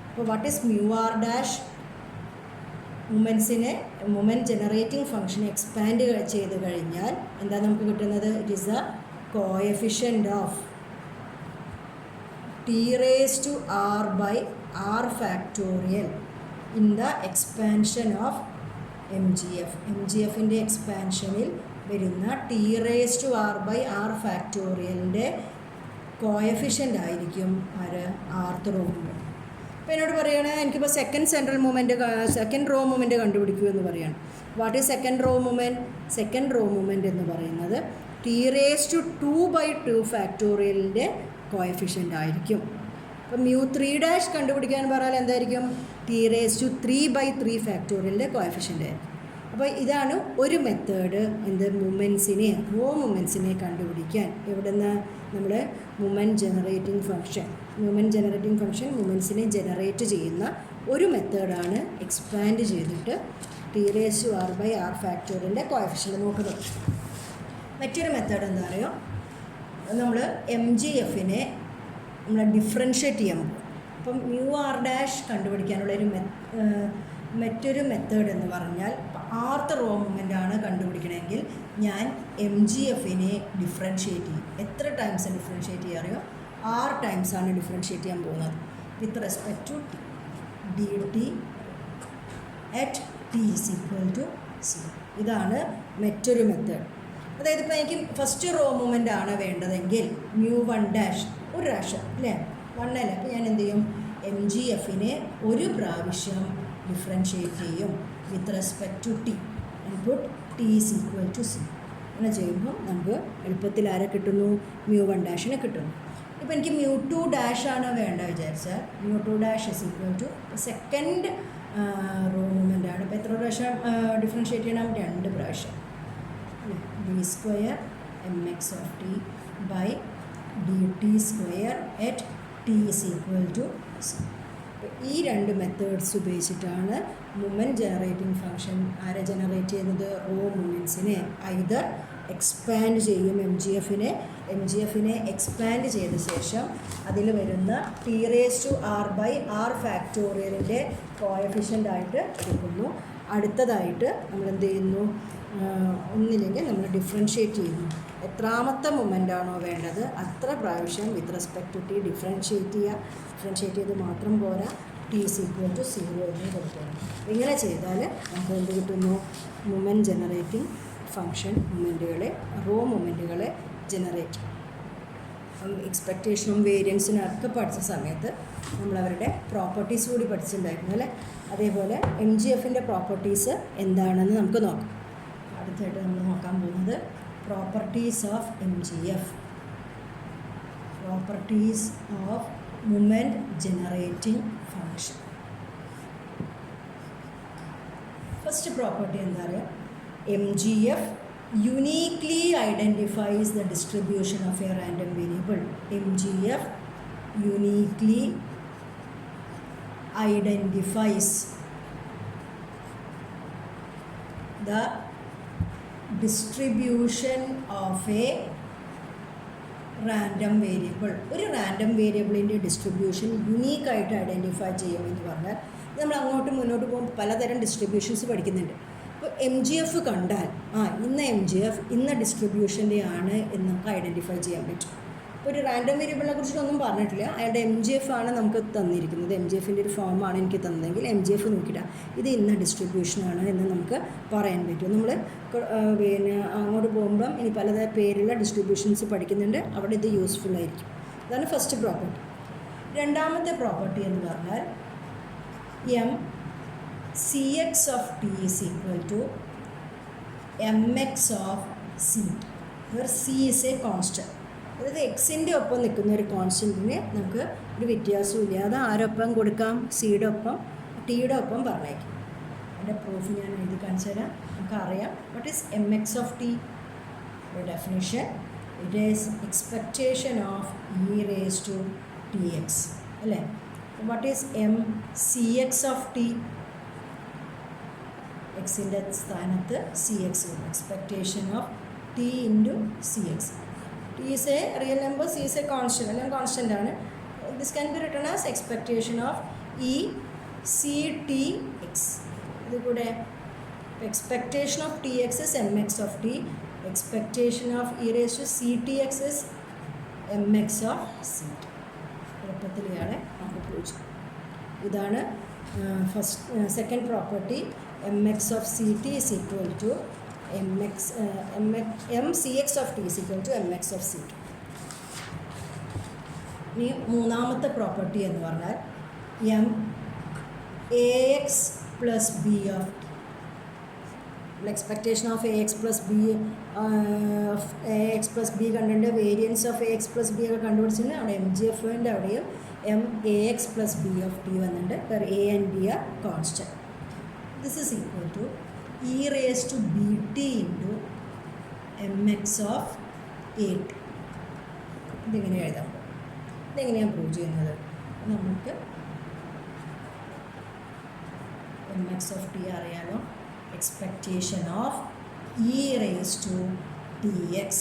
അപ്പോൾ what is μr'? Moment generating function expand ചെയ്ത് കഴിഞ്ഞാൽ എന്താ നമുക്ക് കിട്ടുന്നത്? It is a coefficient of t⁻r/r factorial in the expansion of MGFൻ്റെ എക്സ്പാൻഷനിൽ വരുന്ന t⁻r/r ഫാക്ടോറിയലിൻ്റെ കോഎഫിഷ്യൻ്റ് ആയിരിക്കും ആർത്ത് റോ മൂമെൻറ്റ്. അപ്പോൾ എന്നോട് പറയുകയാണ് എനിക്കിപ്പോൾ സെക്കൻഡ് റോ മൂമെൻറ്റ് കണ്ടുപിടിക്കൂ എന്ന് പറയുകയാണ്. What is second raw moment? Second raw moment എന്ന് പറയുന്നത് t⁻2/2 ഫാക്ടോറിയലിൻ്റെ കോഎഫിഷ്യൻ്റ് ആയിരിക്കും. അപ്പോൾ μ3' കണ്ടുപിടിക്കാൻ പറഞ്ഞാൽ എന്തായിരിക്കും? t⁻3/3 ഫാക്ടോറിയലിൻ്റെ കോഎഫിഷ്യൻ്റ് ആയിരിക്കും. അപ്പോൾ ഇതാണ് ഒരു മെത്തേഡ് റോ മൂമെൻറ്റ്സിനെ കണ്ടുപിടിക്കാൻ. എവിടുന്ന്? നമ്മുടെ മൂമെൻറ്റ് ജനറേറ്റിംഗ് ഫംഗ്ഷൻ മൂമെൻറ്റ്സിനെ ജനറേറ്റ് ചെയ്യുന്ന ഒരു മെത്തേഡാണ് എക്സ്പാൻഡ് ചെയ്തിട്ട് t⁻r/r ഫാക്ടോറിയലിൻ്റെ കോഎഫിഷ്യൻ്റ് നോക്കുന്നത്. മറ്റൊരു മെത്തേഡ് എന്താ പറയുക? നമ്മൾ MGFനെ നമ്മൾ ഡിഫറൻഷ്യേറ്റ് ചെയ്യാൻ പോകും. അപ്പം μr' കണ്ടുപിടിക്കാനുള്ളൊരു മറ്റൊരു മെത്തേഡ് എന്ന് പറഞ്ഞാൽ ആർത്ത് റോ മൂമെൻ്റ് ആണ് കണ്ടുപിടിക്കണമെങ്കിൽ ഞാൻ MGFനെ ഡിഫറൻഷ്യേറ്റ് ചെയ്യും. എത്ര ടൈംസ് ഡിഫറൻഷ്യേറ്റ് ചെയ്യുക അറിയോ? 6 ടൈംസ് ആണ് ഡിഫറൻഷ്യേറ്റ് ചെയ്യാൻ പോകുന്നത് with respect to dt at t = c. ഇതാണ് മറ്റൊരു മെത്തേഡ്. അതായത് ഇപ്പോൾ എനിക്ക് ഫസ്റ്റ് റോ മൂമെൻ്റ് ആണ് വേണ്ടതെങ്കിൽ μ1' ഒരു പ്രാവശ്യം അല്ലേ 1 അല്ലേ. അപ്പോൾ ഞാൻ എന്ത് ചെയ്യും? MGFനെ ഒരു പ്രാവശ്യം ഡിഫറൻഷ്യേറ്റ് ചെയ്യും with respect to t and put t = c. അങ്ങനെ ചെയ്യുമ്പോൾ നമുക്ക് എളുപ്പത്തിൽ ആരെ കിട്ടുന്നു? μ1' കിട്ടുന്നു. ഇപ്പോൾ എനിക്ക് μ2' ആണ് വേണ്ട വിചാരിച്ചാൽ μ2' = സെക്കൻഡ് റോ മൂമെൻ്റ് ആണ്. ഇപ്പോൾ എത്ര പ്രാവശ്യം ഡിഫറൻഷ്യേറ്റ് ചെയ്യണം? 2 പ്രാവശ്യം. d² mx(t)/dt² at t = c. ഈ രണ്ട് മെത്തേഡ്സ് ഉപയോഗിച്ചിട്ടാണ് മൂമെൻറ്റ് ജനറേറ്റിംഗ് ഫംഗ്ഷൻ ആരെ ജനറേറ്റ് ചെയ്യുന്നത്? റോ മൂമെൻറ്റ്സിനെ ഐദർ എക്സ്പാൻഡ് ചെയ്യും MGFനെ എക്സ്പാൻഡ് ചെയ്ത ശേഷം അതിൽ വരുന്ന t⁻r/r ഫാക്ടോറിയലിൻ്റെ കോഎഫിഷ്യൻ്റ് ആയിട്ട് എടുക്കുന്നു. അടുത്തതായിട്ട് നമ്മൾ എന്ത് ചെയ്യുന്നു? ഒന്നില്ലെങ്കിൽ നമ്മൾ ഡിഫറൻഷ്യേറ്റ് ചെയ്യുന്നു. എത്രാമത്തെ മൊമെൻ്റ് ആണോ വേണ്ടത് അത്ര പ്രാവശ്യം with respect to T differentiate ചെയ്ത് മാത്രം പോരാ t = 0 എന്ന് കൊടുക്കണം. ഇങ്ങനെ ചെയ്താൽ നമുക്ക് എന്ത് കിട്ടുന്നു? മൂമെൻറ്റ് ജനറേറ്റിംഗ് ഫംഗ്ഷൻ റോ മൊമെൻറ്റുകളെ ജനറേറ്റ്. എക്സ്പെക്റ്റേഷനും വേരിയൻസിനും ഒക്കെ പഠിച്ച സമയത്ത് നമ്മളവരുടെ പ്രോപ്പർട്ടീസ് കൂടി പഠിച്ചിട്ടുണ്ടായിരുന്നു അല്ലേ. അതേപോലെ MGFൻ്റെ പ്രോപ്പർട്ടീസ് എന്താണെന്ന് നമുക്ക് നോക്കാം. അടുത്തായിട്ട് നമ്മൾ നോക്കാൻ പോകുന്നത് properties of MGF, properties of moment generating function. First property എന്താ പറയുക? MGF uniquely identifies the distribution of a random variable. MGF uniquely identifies the distribution of a random variable. ഒരു റാൻഡം വേരിയബിളിൻ്റെ ഡിസ്ട്രിബ്യൂഷൻ യുണീക്കായിട്ട് ഐഡൻറ്റിഫൈ ചെയ്യുമെന്ന് പറഞ്ഞാൽ നമ്മൾ അങ്ങോട്ടും മുന്നോട്ട് പോകുമ്പോൾ പലതരം ഡിസ്ട്രിബ്യൂഷൻസ് പഠിക്കുന്നുണ്ട്. അപ്പോൾ MGF കണ്ടാൽ ഇന്ന MGF ഇന്ന ഡിസ്ട്രിബ്യൂഷൻ്റെ ആണ് എന്ന് നമുക്ക് ഐഡൻറ്റിഫൈ ചെയ്യാൻ പറ്റും. ഇപ്പോൾ ഒരു റാൻഡം വേരിയബിളിനെ കുറിച്ചൊന്നും പറഞ്ഞിട്ടില്ല, അയാളുടെ MGF ആണ് നമുക്ക് തന്നിരിക്കുന്നത്. MGFൻ്റെ ഒരു ഫോമാണ് എനിക്ക് തന്നതെങ്കിൽ MGF നോക്കിയിട്ടാ ഇത് ഇന്ന ഡിസ്ട്രിബ്യൂഷനാണ് എന്ന് നമുക്ക് പറയാൻ പറ്റും. നമ്മൾ പിന്നെ അങ്ങോട്ട് പോകുമ്പം ഇനി പലതരം പേരുള്ള ഡിസ്ട്രിബ്യൂഷൻസ് പഠിക്കുന്നുണ്ട്, അവിടെ ഇത് യൂസ്ഫുൾ ആയിരിക്കും. അതാണ് ഫസ്റ്റ് പ്രോപ്പർട്ടി. രണ്ടാമത്തെ പ്രോപ്പർട്ടി എന്ന് പറഞ്ഞാൽ CX of T is equal to MX of C, where C is a constant. അതായത് എക്സിൻ്റെ ഒപ്പം നിൽക്കുന്ന ഒരു കോൺസ്റ്റൻറ്റിന് നമുക്ക് ഒരു വ്യത്യാസവും ഇല്ല. അത് ആരൊപ്പം കൊടുക്കാം? സിയുടെ ഒപ്പം, ടിയുടെ ഒപ്പം പറഞ്ഞേക്കും. അതിൻ്റെ പ്രൂഫ് ഞാൻ എഴുതി കാണിച്ചു തരാം. നമുക്കറിയാം what is MX of T. Definition, it is expectation of E raised to TX അല്ലേ. What is CX of T? എക്സിൻ്റെ സ്ഥാനത്ത് CX, expectation of T into CX. T is a real number, C is a constant. അല്ലെങ്കിൽ കോൺസ്റ്റൻ്റ് ആണ്. This can be written as expectation of ECTX. ഇത് കൂടെ expectation of TX is MX of T. Expectation of E raised to CTX is MX of C. എളുപ്പത്തിൽ ഇയാളെ നമുക്ക് പ്രൂവ് ചെയ്യാം. ഇതാണ് second property. MX of CT is equal to MCX of T is equal to MX of CT. ഇനി മൂന്നാമത്തെ പ്രോപ്പർട്ടി എന്ന് പറഞ്ഞാൽ AX plus B of T. Expectation of AX plus B of AX plus B കണ്ടിട്ട് variance of AX plus B ഒക്കെ കണ്ടുപിടിച്ചിട്ടുണ്ട്. അവിടെ MGFൻ്റെ അവിടെയും AX plus B of T വന്നിട്ടുണ്ട്. per A and B are constant. This is equal to E raised to BT into MX of AT. ഇതിങ്ങനെ എഴുതാം. ഇതെങ്ങനെയാണ് പ്രൂവ് ചെയ്യുന്നത്? നമുക്ക് MX of T അറിയാലോ. Expectation of E raised to TX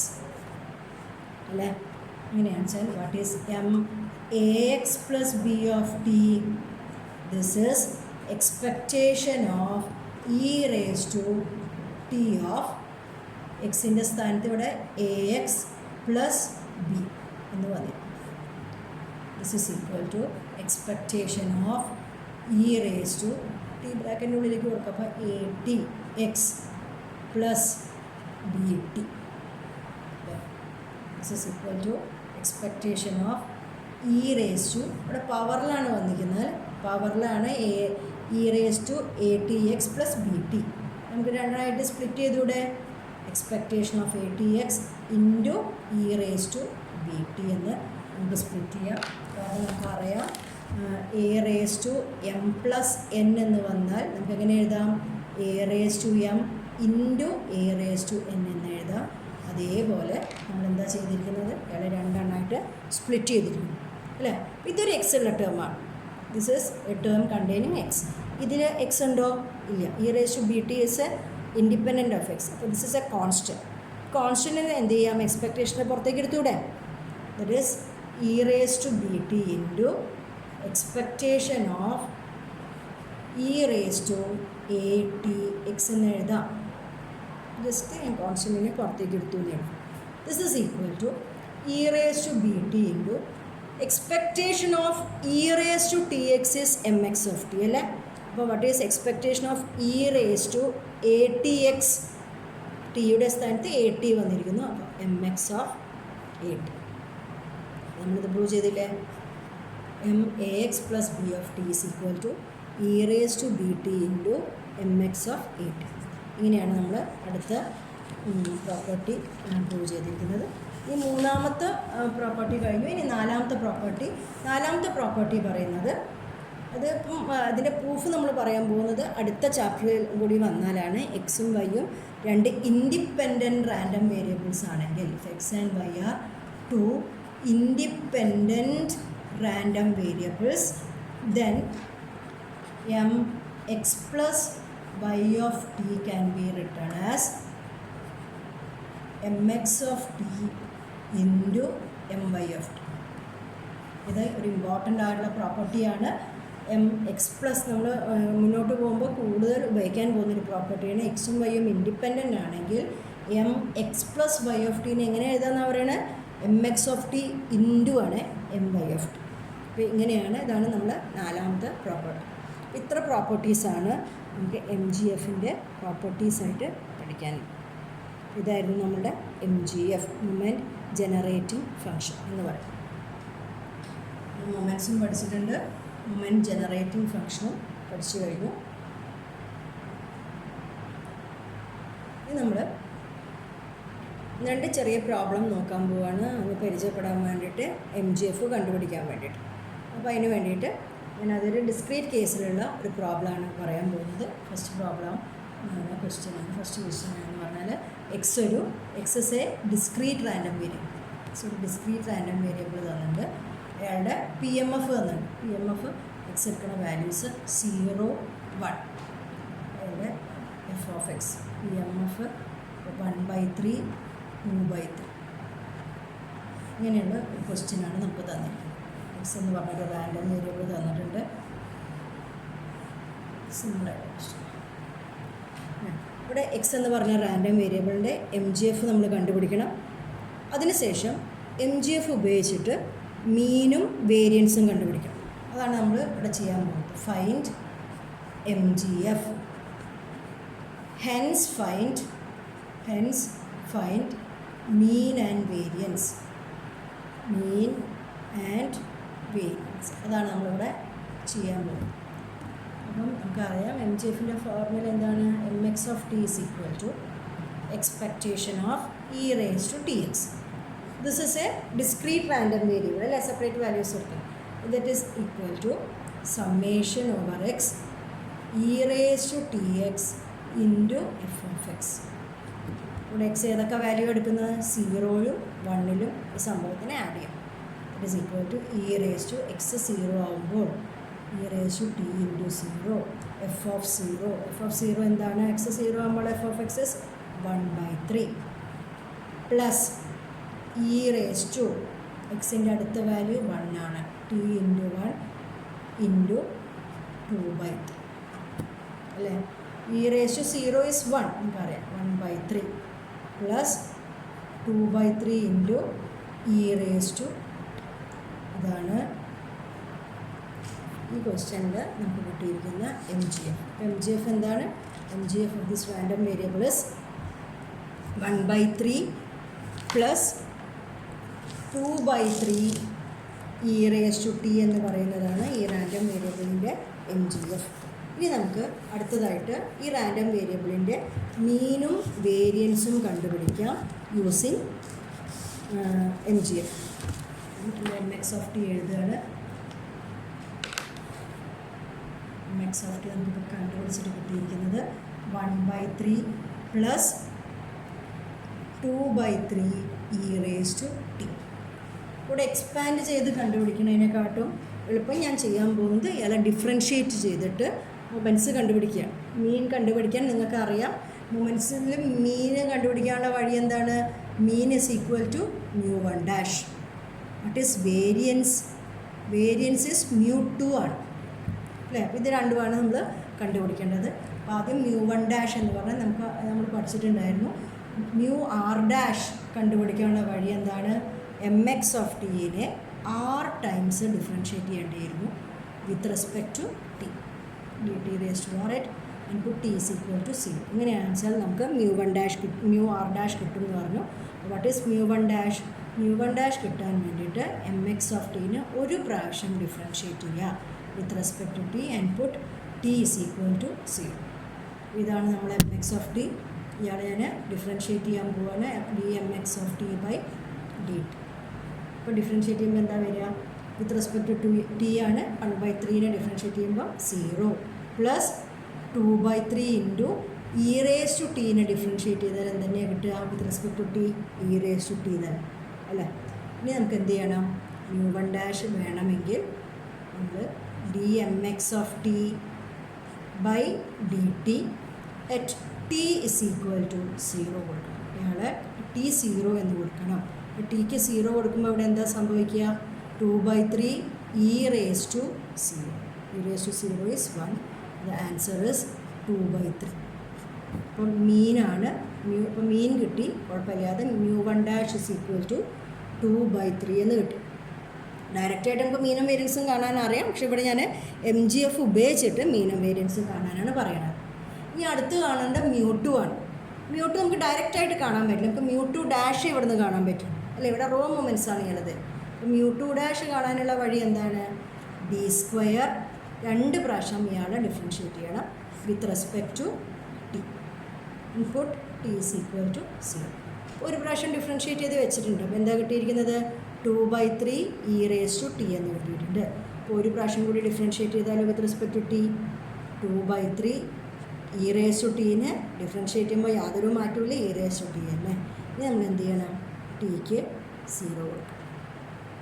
അല്ലേ. ഇങ്ങനെയാണ് വെച്ചാൽ what is AX plus B of T? This is expectation of E raised to T of എക്സിൻ്റെ സ്ഥാനത്ത് ഇവിടെ AX plus B എന്ന് പറയും. This is equal to expectation of E raised to T ബ്രാക്കറ്റിൻ്റെ ഉള്ളിലേക്ക് കൊടുക്കുക. അപ്പോൾ ATX plus BT. This is equal to expectation of E raised to, ഇവിടെ പവറിലാണ് വന്നിരിക്കുന്നത്, പവറിലാണ് E raised to ATX plus BT. നമുക്ക് രണ്ടായിട്ട് സ്പ്ലിറ്റ് ചെയ്തൂടെ? Expectation of ATX into E raised to BT എന്ന് നമുക്ക് സ്പ്ലിറ്റ് ചെയ്യാം. കാരണം നമുക്കറിയാം A raised to M plus N എന്ന് വന്നാൽ നമുക്ക് എങ്ങനെ എഴുതാം? A raised to M into A raised to N എന്ന് എഴുതാം. അതേപോലെ നമ്മളെന്താ ചെയ്തിരിക്കുന്നത്? ഇയാളെ രണ്ടെണ്ണമായിട്ട് സ്പ്ലിറ്റ് ചെയ്തിരിക്കുന്നു അല്ലേ. ഇതൊരു എക്സ് ഉള്ള ടേമാണ്. This is a term containing x. ഇതിൽ എക്സ് ഉണ്ടോ? ഇല്ല. E raised to BT is a independent of x. അപ്പോൾ ദിസ് ഇസ് എ കോൺസ്റ്റൻറ്റ്. കോൺസ്റ്റൻറ്റിന് എന്ത് ചെയ്യാം? എക്സ്പെക്റ്റേഷനെ പുറത്തേക്ക് എടുത്തൂടെ? That is E raised to BT into expectation of E raised to ATX എന്ന് എഴുതാം. ജസ്റ്റ് ഞാൻ കോൺസ്റ്റൻറ്റിനെ പുറത്തേക്ക് എടുത്തു എന്ന് എഴുതാം. This is equal to E raised to BT into expectation of E raised to TX is MX of T അല്ലേ. അപ്പോൾ what is expectation of E raised to ATX? ടിയുടെ സ്ഥാനത്ത് AT വന്നിരിക്കുന്നു. അപ്പോൾ MX of AT നമ്മളിത് പ്രൂവ് ചെയ്തില്ലേ? AX plus B of T is equal to E raised to BT into MX of AT. ഇങ്ങനെയാണ് നമ്മൾ അടുത്ത പ്രോപ്പർട്ടി പ്രൂവ് ചെയ്തിരിക്കുന്നത്. ഈ മൂന്നാമത്തെ പ്രോപ്പർട്ടി കഴിഞ്ഞു. ഇനി നാലാമത്തെ പ്രോപ്പർട്ടി പറയുന്നത് അത് ഇപ്പം അതിൻ്റെ പ്രൂഫ് നമ്മൾ പറയാൻ പോകുന്നത് അടുത്ത ചാപ്റ്ററിൽ കൂടി വന്നാലാണ്. എക്സും വൈയും രണ്ട് ഇൻഡിപെൻഡൻറ്റ് റാൻഡം വേരിയബിൾസ് ആണെങ്കിൽ, X and Y are two independent random variables, then M X plus y of t can be written as mx of t into my of t. ഇത് ഒരു ഇമ്പോർട്ടൻ്റ് ആയിട്ടുള്ള പ്രോപ്പർട്ടിയാണ്. എം എക്സ് പ്ലസ് നമ്മൾ മുന്നോട്ട് പോകുമ്പോൾ കൂടുതൽ ഉപയോഗിക്കാൻ പോകുന്നൊരു പ്രോപ്പർട്ടിയാണ്. എക്സും വൈയും ഇൻഡിപെൻഡൻ്റ് ആണെങ്കിൽ m X plus y of ടീനെ എങ്ങനെ എഴുതാമെന്ന് പറയുന്നത്? M X of t into ആണ് എം വൈ ഓഫ് ടി. അപ്പോൾ ഇങ്ങനെയാണ്, ഇതാണ് നമ്മുടെ നാലാമത്തെ പ്രോപ്പർട്ടി. ഇത്ര പ്രോപ്പർട്ടീസാണ് നമുക്ക് എം ജി എഫിൻ്റെ പ്രോപ്പർട്ടീസായിട്ട് പഠിക്കാൻ. ഇതായിരുന്നു നമ്മുടെ M G F, moment generating function എന്ന് പറയും. മൊമെൻറ്റ്സും പഠിച്ചിട്ടുണ്ട്, മൊമെൻറ്റ് ജനറേറ്റിംഗ് ഫങ്ഷനും പഠിച്ചു കഴിഞ്ഞു. ഇനി നമ്മൾ രണ്ട് ചെറിയ പ്രോബ്ലം നോക്കാൻ പോവുകയാണ്, അത് പരിചയപ്പെടാൻ വേണ്ടിയിട്ട്, എം ജി എഫ് കണ്ടുപിടിക്കാൻ വേണ്ടിയിട്ട്. അപ്പോൾ അതിന് വേണ്ടിയിട്ട് ഞാനതൊരു ഡിസ്ക്രീറ്റ് കേസിലുള്ള ഒരു പ്രോബ്ലമാണ് പറയാൻ പോകുന്നത്. ഫസ്റ്റ് പ്രോബ്ലം ക്വസ്റ്റ്യനാണ്. ഫസ്റ്റ് ക്വസ്റ്റ്യൻ എന്ന് പറഞ്ഞാൽ X is a discrete random variable. X ഒരു ഡിസ്ക്രീറ്റ് റാൻഡം വേരിയബിൾ തന്നിട്ടുണ്ട്. അയാളുടെ പി എം എഫ് തന്നിട്ടുണ്ട്. പി എം എഫ് എക്സ് എടുക്കുന്ന വാല്യൂസ് 0, 1. അയാളുടെ F of X P M F 1/3, 2/3. ഇങ്ങനെയുള്ള ഒരു ക്വസ്റ്റ്യനാണ് നമുക്ക് തന്നിട്ടുള്ളത്. എക്സ് എന്ന് പറഞ്ഞൊരു റാൻഡം വേരിയബിൾ തന്നിട്ടുണ്ട്. സിമ്പിളായിട്ട് ക്വസ്റ്റ്യൻ. ഇവിടെ എക്സ് എന്ന് പറഞ്ഞ റാൻഡം വേരിയബിളിൻ്റെ എം ജി എഫ് നമ്മൾ കണ്ടുപിടിക്കണം. അതിനുശേഷം എം ജി എഫ് ഉപയോഗിച്ചിട്ട് മീനും വേരിയൻസും കണ്ടുപിടിക്കണം. അതാണ് നമ്മൾ ഇവിടെ ചെയ്യാൻ പോകുന്നത്. Find M G F, hence find mean and variance. Mean and variance, അതാണ് നമ്മളിവിടെ ചെയ്യാൻ പോകുന്നത്. അപ്പം നമുക്കറിയാം എം ജി എഫിൻ്റെ ഫോർമുല എന്താണ്? M X of T is equal to expectation of e raise to T X. This is a discrete random variable അല്ലേ, സെപ്പറേറ്റ് വാല്യൂസ് എടുക്കാം. That is equal to summation over X e raise to T X into F of X. ഇവിടെ എക്സ് ഏതൊക്കെ വാല്യൂ എടുക്കുന്നത്? 0ലും 1ലും ഈ സംഭവത്തിന് ആഡ് ചെയ്യാം. It is equal to e raise to X 0 ആകുമ്പോൾ e raise to T into 0 F of 0. F of 0 എന്താണ്? എക്സ് 0 ആകുമ്പോൾ F of X is 1/3 plus e raise to എക്സിൻ്റെ അടുത്ത വാല്യൂ 1 ആണ്. ടി ഇൻറ്റു 1 ഇൻറ്റു 2/3 അല്ലേ. ഇ റേസ് ടു 0 ഇസ് 1, നമുക്കറിയാം 1/3 plus 2/3 into e raise to. ഇതാണ് ഈ ക്വസ്റ്റ്യനിൽ നമുക്ക് കിട്ടിയിരിക്കുന്ന M G F. M G F എന്താണ്? M G F of this random variable is 1/3 plus 2/3 e raise to t എന്ന് പറയുന്നതാണ് ഈ റാൻഡം വേരിയബിളിൻ്റെ എം ജി എഫ്. ഇനി നമുക്ക് അടുത്തതായിട്ട് ഈ റാൻഡം വേരിയബിളിൻ്റെ മീനും വേരിയൻസും കണ്ടുപിടിക്കാം using M G F. M X of t എഴുതുകയാണ്. എം എക്സ് ഓഫ് ടി നമുക്കിപ്പോൾ കണ്ടുപിടിച്ചിട്ട് കിട്ടിയിരിക്കുന്നത് 1/3 plus 2/3 e raise to T. ഇവിടെ എക്സ്പാൻഡ് ചെയ്ത് കണ്ടുപിടിക്കുന്നതിനെക്കാട്ടും എളുപ്പം ഞാൻ ചെയ്യാൻ പോകുന്നത് ഇയാളെ ഡിഫറൻഷ്യേറ്റ് ചെയ്തിട്ട് മൊമെൻറ്റ്സ് കണ്ടുപിടിക്കുകയാണ്. മീൻ കണ്ടുപിടിക്കാൻ നിങ്ങൾക്ക് അറിയാം. മൊമെൻറ്റ്സിൽ മീൻ കണ്ടുപിടിക്കാനുള്ള വഴി എന്താണ്? Mean is equal to μ1 what is variance? Variance is μ2 ആണ് അല്ലേ. അപ്പോൾ ഇത് രണ്ടുമാണ് നമ്മൾ കണ്ടുപിടിക്കേണ്ടത്. അപ്പോൾ ആദ്യം μ1 എന്ന് പറഞ്ഞാൽ നമ്മൾ പഠിച്ചിട്ടുണ്ടായിരുന്നു. μr' കണ്ടുപിടിക്കാനുള്ള വഴി എന്താണ്? എം എക്സ് ഓഫ് ടിയെ r ടൈംസ് ഡിഫറൻഷ്യേറ്റ് ചെയ്യേണ്ടിയിരുന്നു with respect to t. D t raise to r and put T is equal to 0. ഇങ്ങനെയാണെന്ന് വെച്ചാൽ നമുക്ക് μr' കിട്ടും എന്ന് പറഞ്ഞു. What is μ1? μ1 കിട്ടാൻ വേണ്ടിയിട്ട് എം എക്സ് ഓഫ് ടീന് ഒരു പ്രാവശ്യം ഡിഫറൻഷ്യേറ്റ് ചെയ്യുക with respect to T and put T is equal to 0. ഇതാണ് നമ്മൾ എം എക്സ് ഓഫ് ടി. ഇയാളെ ഞാൻ ഡിഫറൻഷ്യേറ്റ് ചെയ്യാൻ പോവാണ്. D M X of T by D T. അപ്പോൾ ഡിഫറൻഷ്യേറ്റ് ചെയ്യുമ്പോൾ എന്താ വരിക? വിത്ത് റെസ്പെക്ട് ടു ടി ആണ്. 1/3 ഡിഫറൻഷ്യേറ്റ് ചെയ്യുമ്പോൾ 0 plus 2/3 into e raise to ടീനെ ഡിഫറൻഷ്യേറ്റ് ചെയ്താൽ എന്തെന്നെയാണ് കിട്ടുക? With respect to t e raise to t തന്നെ അല്ലേ. ഇനി നമുക്ക് എന്ത് ചെയ്യണം? μ1 വേണമെങ്കിൽ നമ്മൾ dmx of t by dt at t is equal to 0 കൊടുക്കണം. ഇയാളെ t 0 എന്ന് കൊടുക്കണം. അപ്പോൾ ടിക്ക് 0 കൊടുക്കുമ്പോൾ ഇവിടെ എന്താ സംഭവിക്കുക? 2/3 e raised to 0. e raised to 0 is 1. The answer is 2/3. അപ്പം മീനാണ്. ഇപ്പം മീൻ കിട്ടി, കുഴപ്പമില്ലാതെ μ1 is equal to 2/3 എന്ന് കിട്ടി. ഡയറക്റ്റായിട്ട് നമുക്ക് മീനും വേരിയൻസും കാണാൻ അറിയാം, പക്ഷെ ഇവിടെ ഞാൻ MGF ഉപയോഗിച്ചിട്ട് മീനും വേരിയൻസും കാണാനാണ് പറയണത്. ഇനി അടുത്ത് കാണേണ്ട μ2 ആണ്. μ2 നമുക്ക് ഡയറക്റ്റായിട്ട് കാണാൻ പറ്റില്ല, നമുക്ക് μ2 ഇവിടെ നിന്ന് കാണാൻ പറ്റും അല്ലേ. ഇവിടെ റോ മൊമെൻറ്റ്സ് ആണ് ഉള്ളത്. അപ്പോൾ μ2 കാണാനുള്ള വഴി എന്താണ്? d² 2 പ്രാവശ്യം ഇയാളെ ഡിഫറൻഷ്യേറ്റ് ചെയ്യണം with respect to T. Input T is equal to 0. ഒരു പ്രാവശ്യം ഡിഫറൻഷ്യേറ്റ് ചെയ്ത് വെച്ചിട്ടുണ്ട്. അപ്പോൾ എന്താ കിട്ടിയിരിക്കുന്നത്? 2/3 e raised to t എന്ന് കിട്ടിയിട്ടുണ്ട്. അപ്പോൾ ഒരു പ്രാവശ്യം കൂടി ഡിഫറൻഷ്യേറ്റ് ചെയ്താൽ with respect to t 2/3 e raised to tനെ ഡിഫറൻഷ്യേറ്റ് ചെയ്യുമ്പോൾ യാതൊരു മാറ്റമില്ല, e raised to t അല്ലേ. ഇനി നമ്മൾ എന്ത് ചെയ്യണം? ടിക്ക് 0 കൊടുക്കണം.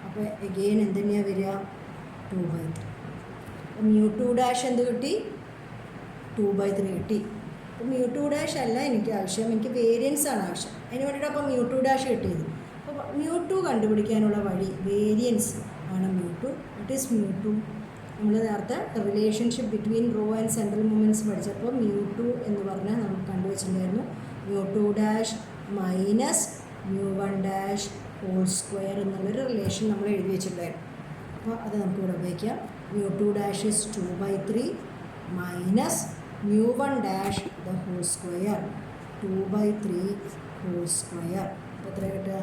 അപ്പോൾ എഗെയിൻ എന്തുതന്നെയാണ് വരിക? 2/3. അപ്പോൾ μ2 എന്ത് കിട്ടി? 2/3 കിട്ടി. അപ്പോൾ μ2 അല്ല എനിക്ക് ആവശ്യം, എനിക്ക് വേരിയൻസ് ആണ് ആവശ്യം. അതിന് വേണ്ടിയിട്ട് അപ്പോൾ μ2 കിട്ടിയത്. അപ്പോൾ μ2 കണ്ടുപിടിക്കാനുള്ള വഴി വേരിയൻസ് ആണ് μ2. It is μ2. നമ്മൾ നേരത്തെ relationship between raw and central movements പഠിച്ചപ്പോൾ μ2 എന്ന് പറഞ്ഞാൽ നമുക്ക് കണ്ടുവച്ചിട്ടുണ്ടായിരുന്നു. μ2 മൈനസ് μ1 ഹോൾ സ്ക്വയർ എന്നുള്ളൊരു റിലേഷൻ നമ്മൾ എഴുതി വെച്ചിട്ടുണ്ടായിരുന്നു. അപ്പോൾ അത് നമുക്കിവിടെ ഉപയോഗിക്കാം. μ2 is 2/3 minus μ1 the whole square 2/3 whole square. അപ്പോൾ എത്ര കിട്ടുക?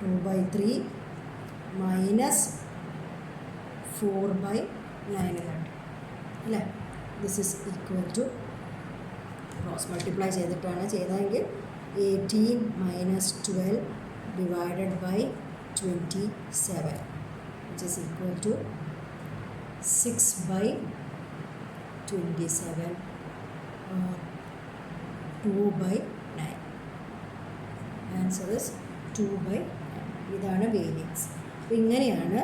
2/3 മൈനസ് 4/9 അല്ലേ. This is equal to cross multiply ചെയ്തിട്ടാണ് ചെയ്തതെങ്കിൽ 18 minus 12 divided by 27 which is equal to 6/27 or 2/9. Answer is 2/9. ഇതാണ് വേരിയൻസ്. അപ്പോൾ ഇങ്ങനെയാണ്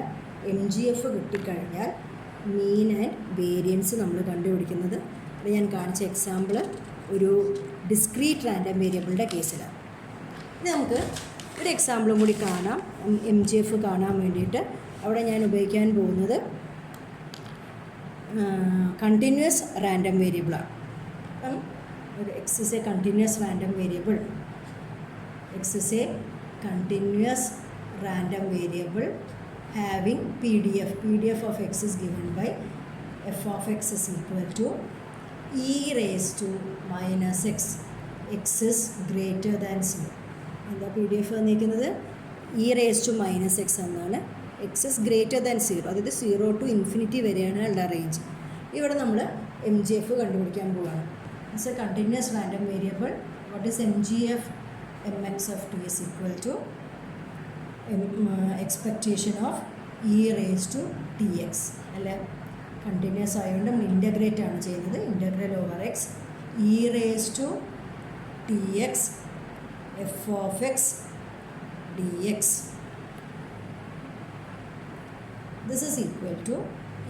MGF കിട്ടിക്കഴിഞ്ഞാൽ മീൻ ആൻഡ് വേരിയൻസ് നമ്മൾ കണ്ടുപിടിക്കുന്നത്. അപ്പോൾ ഞാൻ കാണിച്ച എക്സാമ്പിൾ ഒരു ഡിസ്ക്രീറ്റ് റാൻഡം വേരിയബിളിൻ്റെ കേസിലാണ്. ഇനി നമുക്ക് ഒരു എക്സാമ്പിളും കൂടി കാണാം MGF കാണാൻ വേണ്ടിയിട്ട്. അവിടെ ഞാൻ ഉപയോഗിക്കാൻ പോകുന്നത് കണ്ടിന്യൂസ് റാൻഡം വേരിയബിളാണ്. അപ്പം ഒരു X is a continuous random variable. X is a continuous random variable having PDF of x is given by f of x is equal to e raised to minus x. X is greater than 0. എന്താ PDF വന്നിരിക്കുന്നത്? e raised to minus x എന്നാണ്. x is greater than 0, അതായത് 0 to infinity വരെയാണ് ഉള്ള റേഞ്ച്. ഇവിടെ നമ്മൾ MGF കണ്ടുപിടിക്കാൻ പോവുകയാണ്. It's A continuous random variable. What is MGF? mx of t is equal to expectation of e raised to tx അല്ല. കണ്ടിന്യൂസ് ആയതുകൊണ്ട് നമ്മൾ ഇൻ്റഗ്രേറ്റ് ആണ് ചെയ്യുന്നത്. Integral over x e raised to tx f of x dx. This is equal to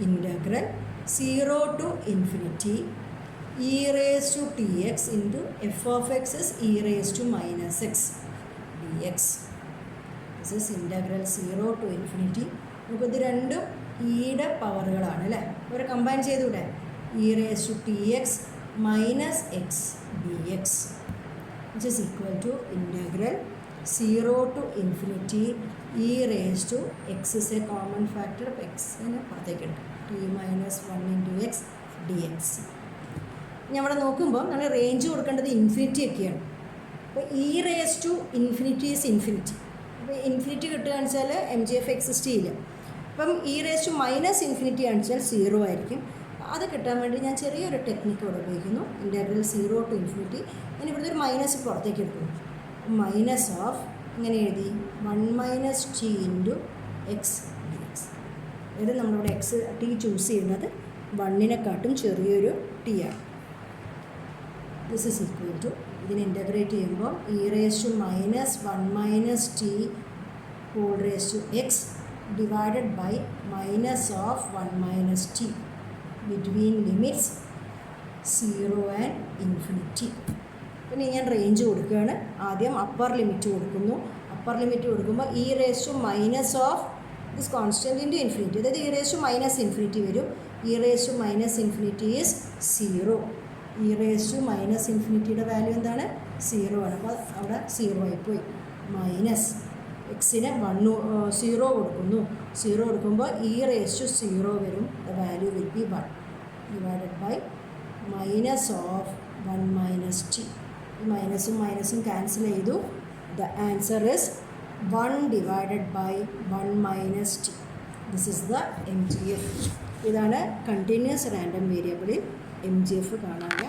integral 0 to infinity e raised to tx into f of x is e raised to minus x dx. This is integral 0 to infinity. നമുക്ക് ഇത് രണ്ടും ഇയുടെ പവറുകളാണ് അല്ലേ. ഒരു കമ്പൈൻ ചെയ്തൂടെ? e raised to tx minus x dx which is equal to integral 0 to infinity e raised to x is a common factor of x നെ പുറത്തേക്കുണ്ട് t minus 1 into x dx. ഇനി അവിടെ നോക്കുമ്പോൾ നമ്മൾ റേഞ്ച് കൊടുക്കേണ്ടത് ഇൻഫിനിറ്റി ഒക്കെയാണ്. അപ്പോൾ e raised to infinity is infinity. അപ്പോൾ ഇൻഫിനിറ്റി കിട്ടുകയെന്ന് വെച്ചാൽ MGF എക്സിസ്റ്റ് ചെയ്യില്ല. അപ്പം e raised to minus infinity ആണെന്ന് വെച്ചാൽ 0 ആയിരിക്കും. അത് കിട്ടാൻ വേണ്ടി ഞാൻ ചെറിയൊരു ടെക്നിക്ക് ഇവിടെ ഉപയോഗിക്കുന്നു. Integral 0 to infinity. ഞാൻ ഇവിടുത്തെ ഒരു മൈനസ് പുറത്തേക്ക് എടുക്കുന്നു. മൈനസ് ഓഫ് ഇങ്ങനെ എഴുതി 1 minus t into x dx. അതായത് നമ്മളിവിടെ എക്സ് ടി ചൂസ് ചെയ്യുന്നത് 1-നെക്കാട്ടും ചെറിയൊരു ടി ആണ്. ദിസ് ഈസ് ഈക്വൽ ടു ഇതിനെ ഇൻ്റഗ്രേറ്റ് ചെയ്യുമ്പോൾ e−1 - t whole raised to x divided by -1 - t between limits 0 and infinity. പിന്നെ ഞാൻ റേഞ്ച് കൊടുക്കുകയാണ്. ആദ്യം അപ്പർ ലിമിറ്റ് കൊടുക്കുന്നു. അപ്പർ ലിമിറ്റ് കൊടുക്കുമ്പോൾ ദിസ് കോൺസ്റ്റൻറ്റ് ഇൻറ്റു ഇൻഫിനിറ്റി, അതായത് e⁻∞ വരും. e⁻∞ is 0. e⁻∞ വാല്യൂ എന്താണ്? 0 ആണ്. അപ്പോൾ അവിടെ 0 ആയിപ്പോയി. മൈനസ് എക്സിന് 0 കൊടുക്കുന്നു. 0 കൊടുക്കുമ്പോൾ e⁻0 വരും. The value will be 1 divided by -1 - t. ഈ മൈനസും മൈനസും ക്യാൻസൽ ചെയ്തു. The answer is 1 divided by 1 - t. This is the MGF. ഇതാണ് കണ്ടിന്യൂസ് റാൻഡം വേരിയബിളിൽ MGF കാണാനുള്ള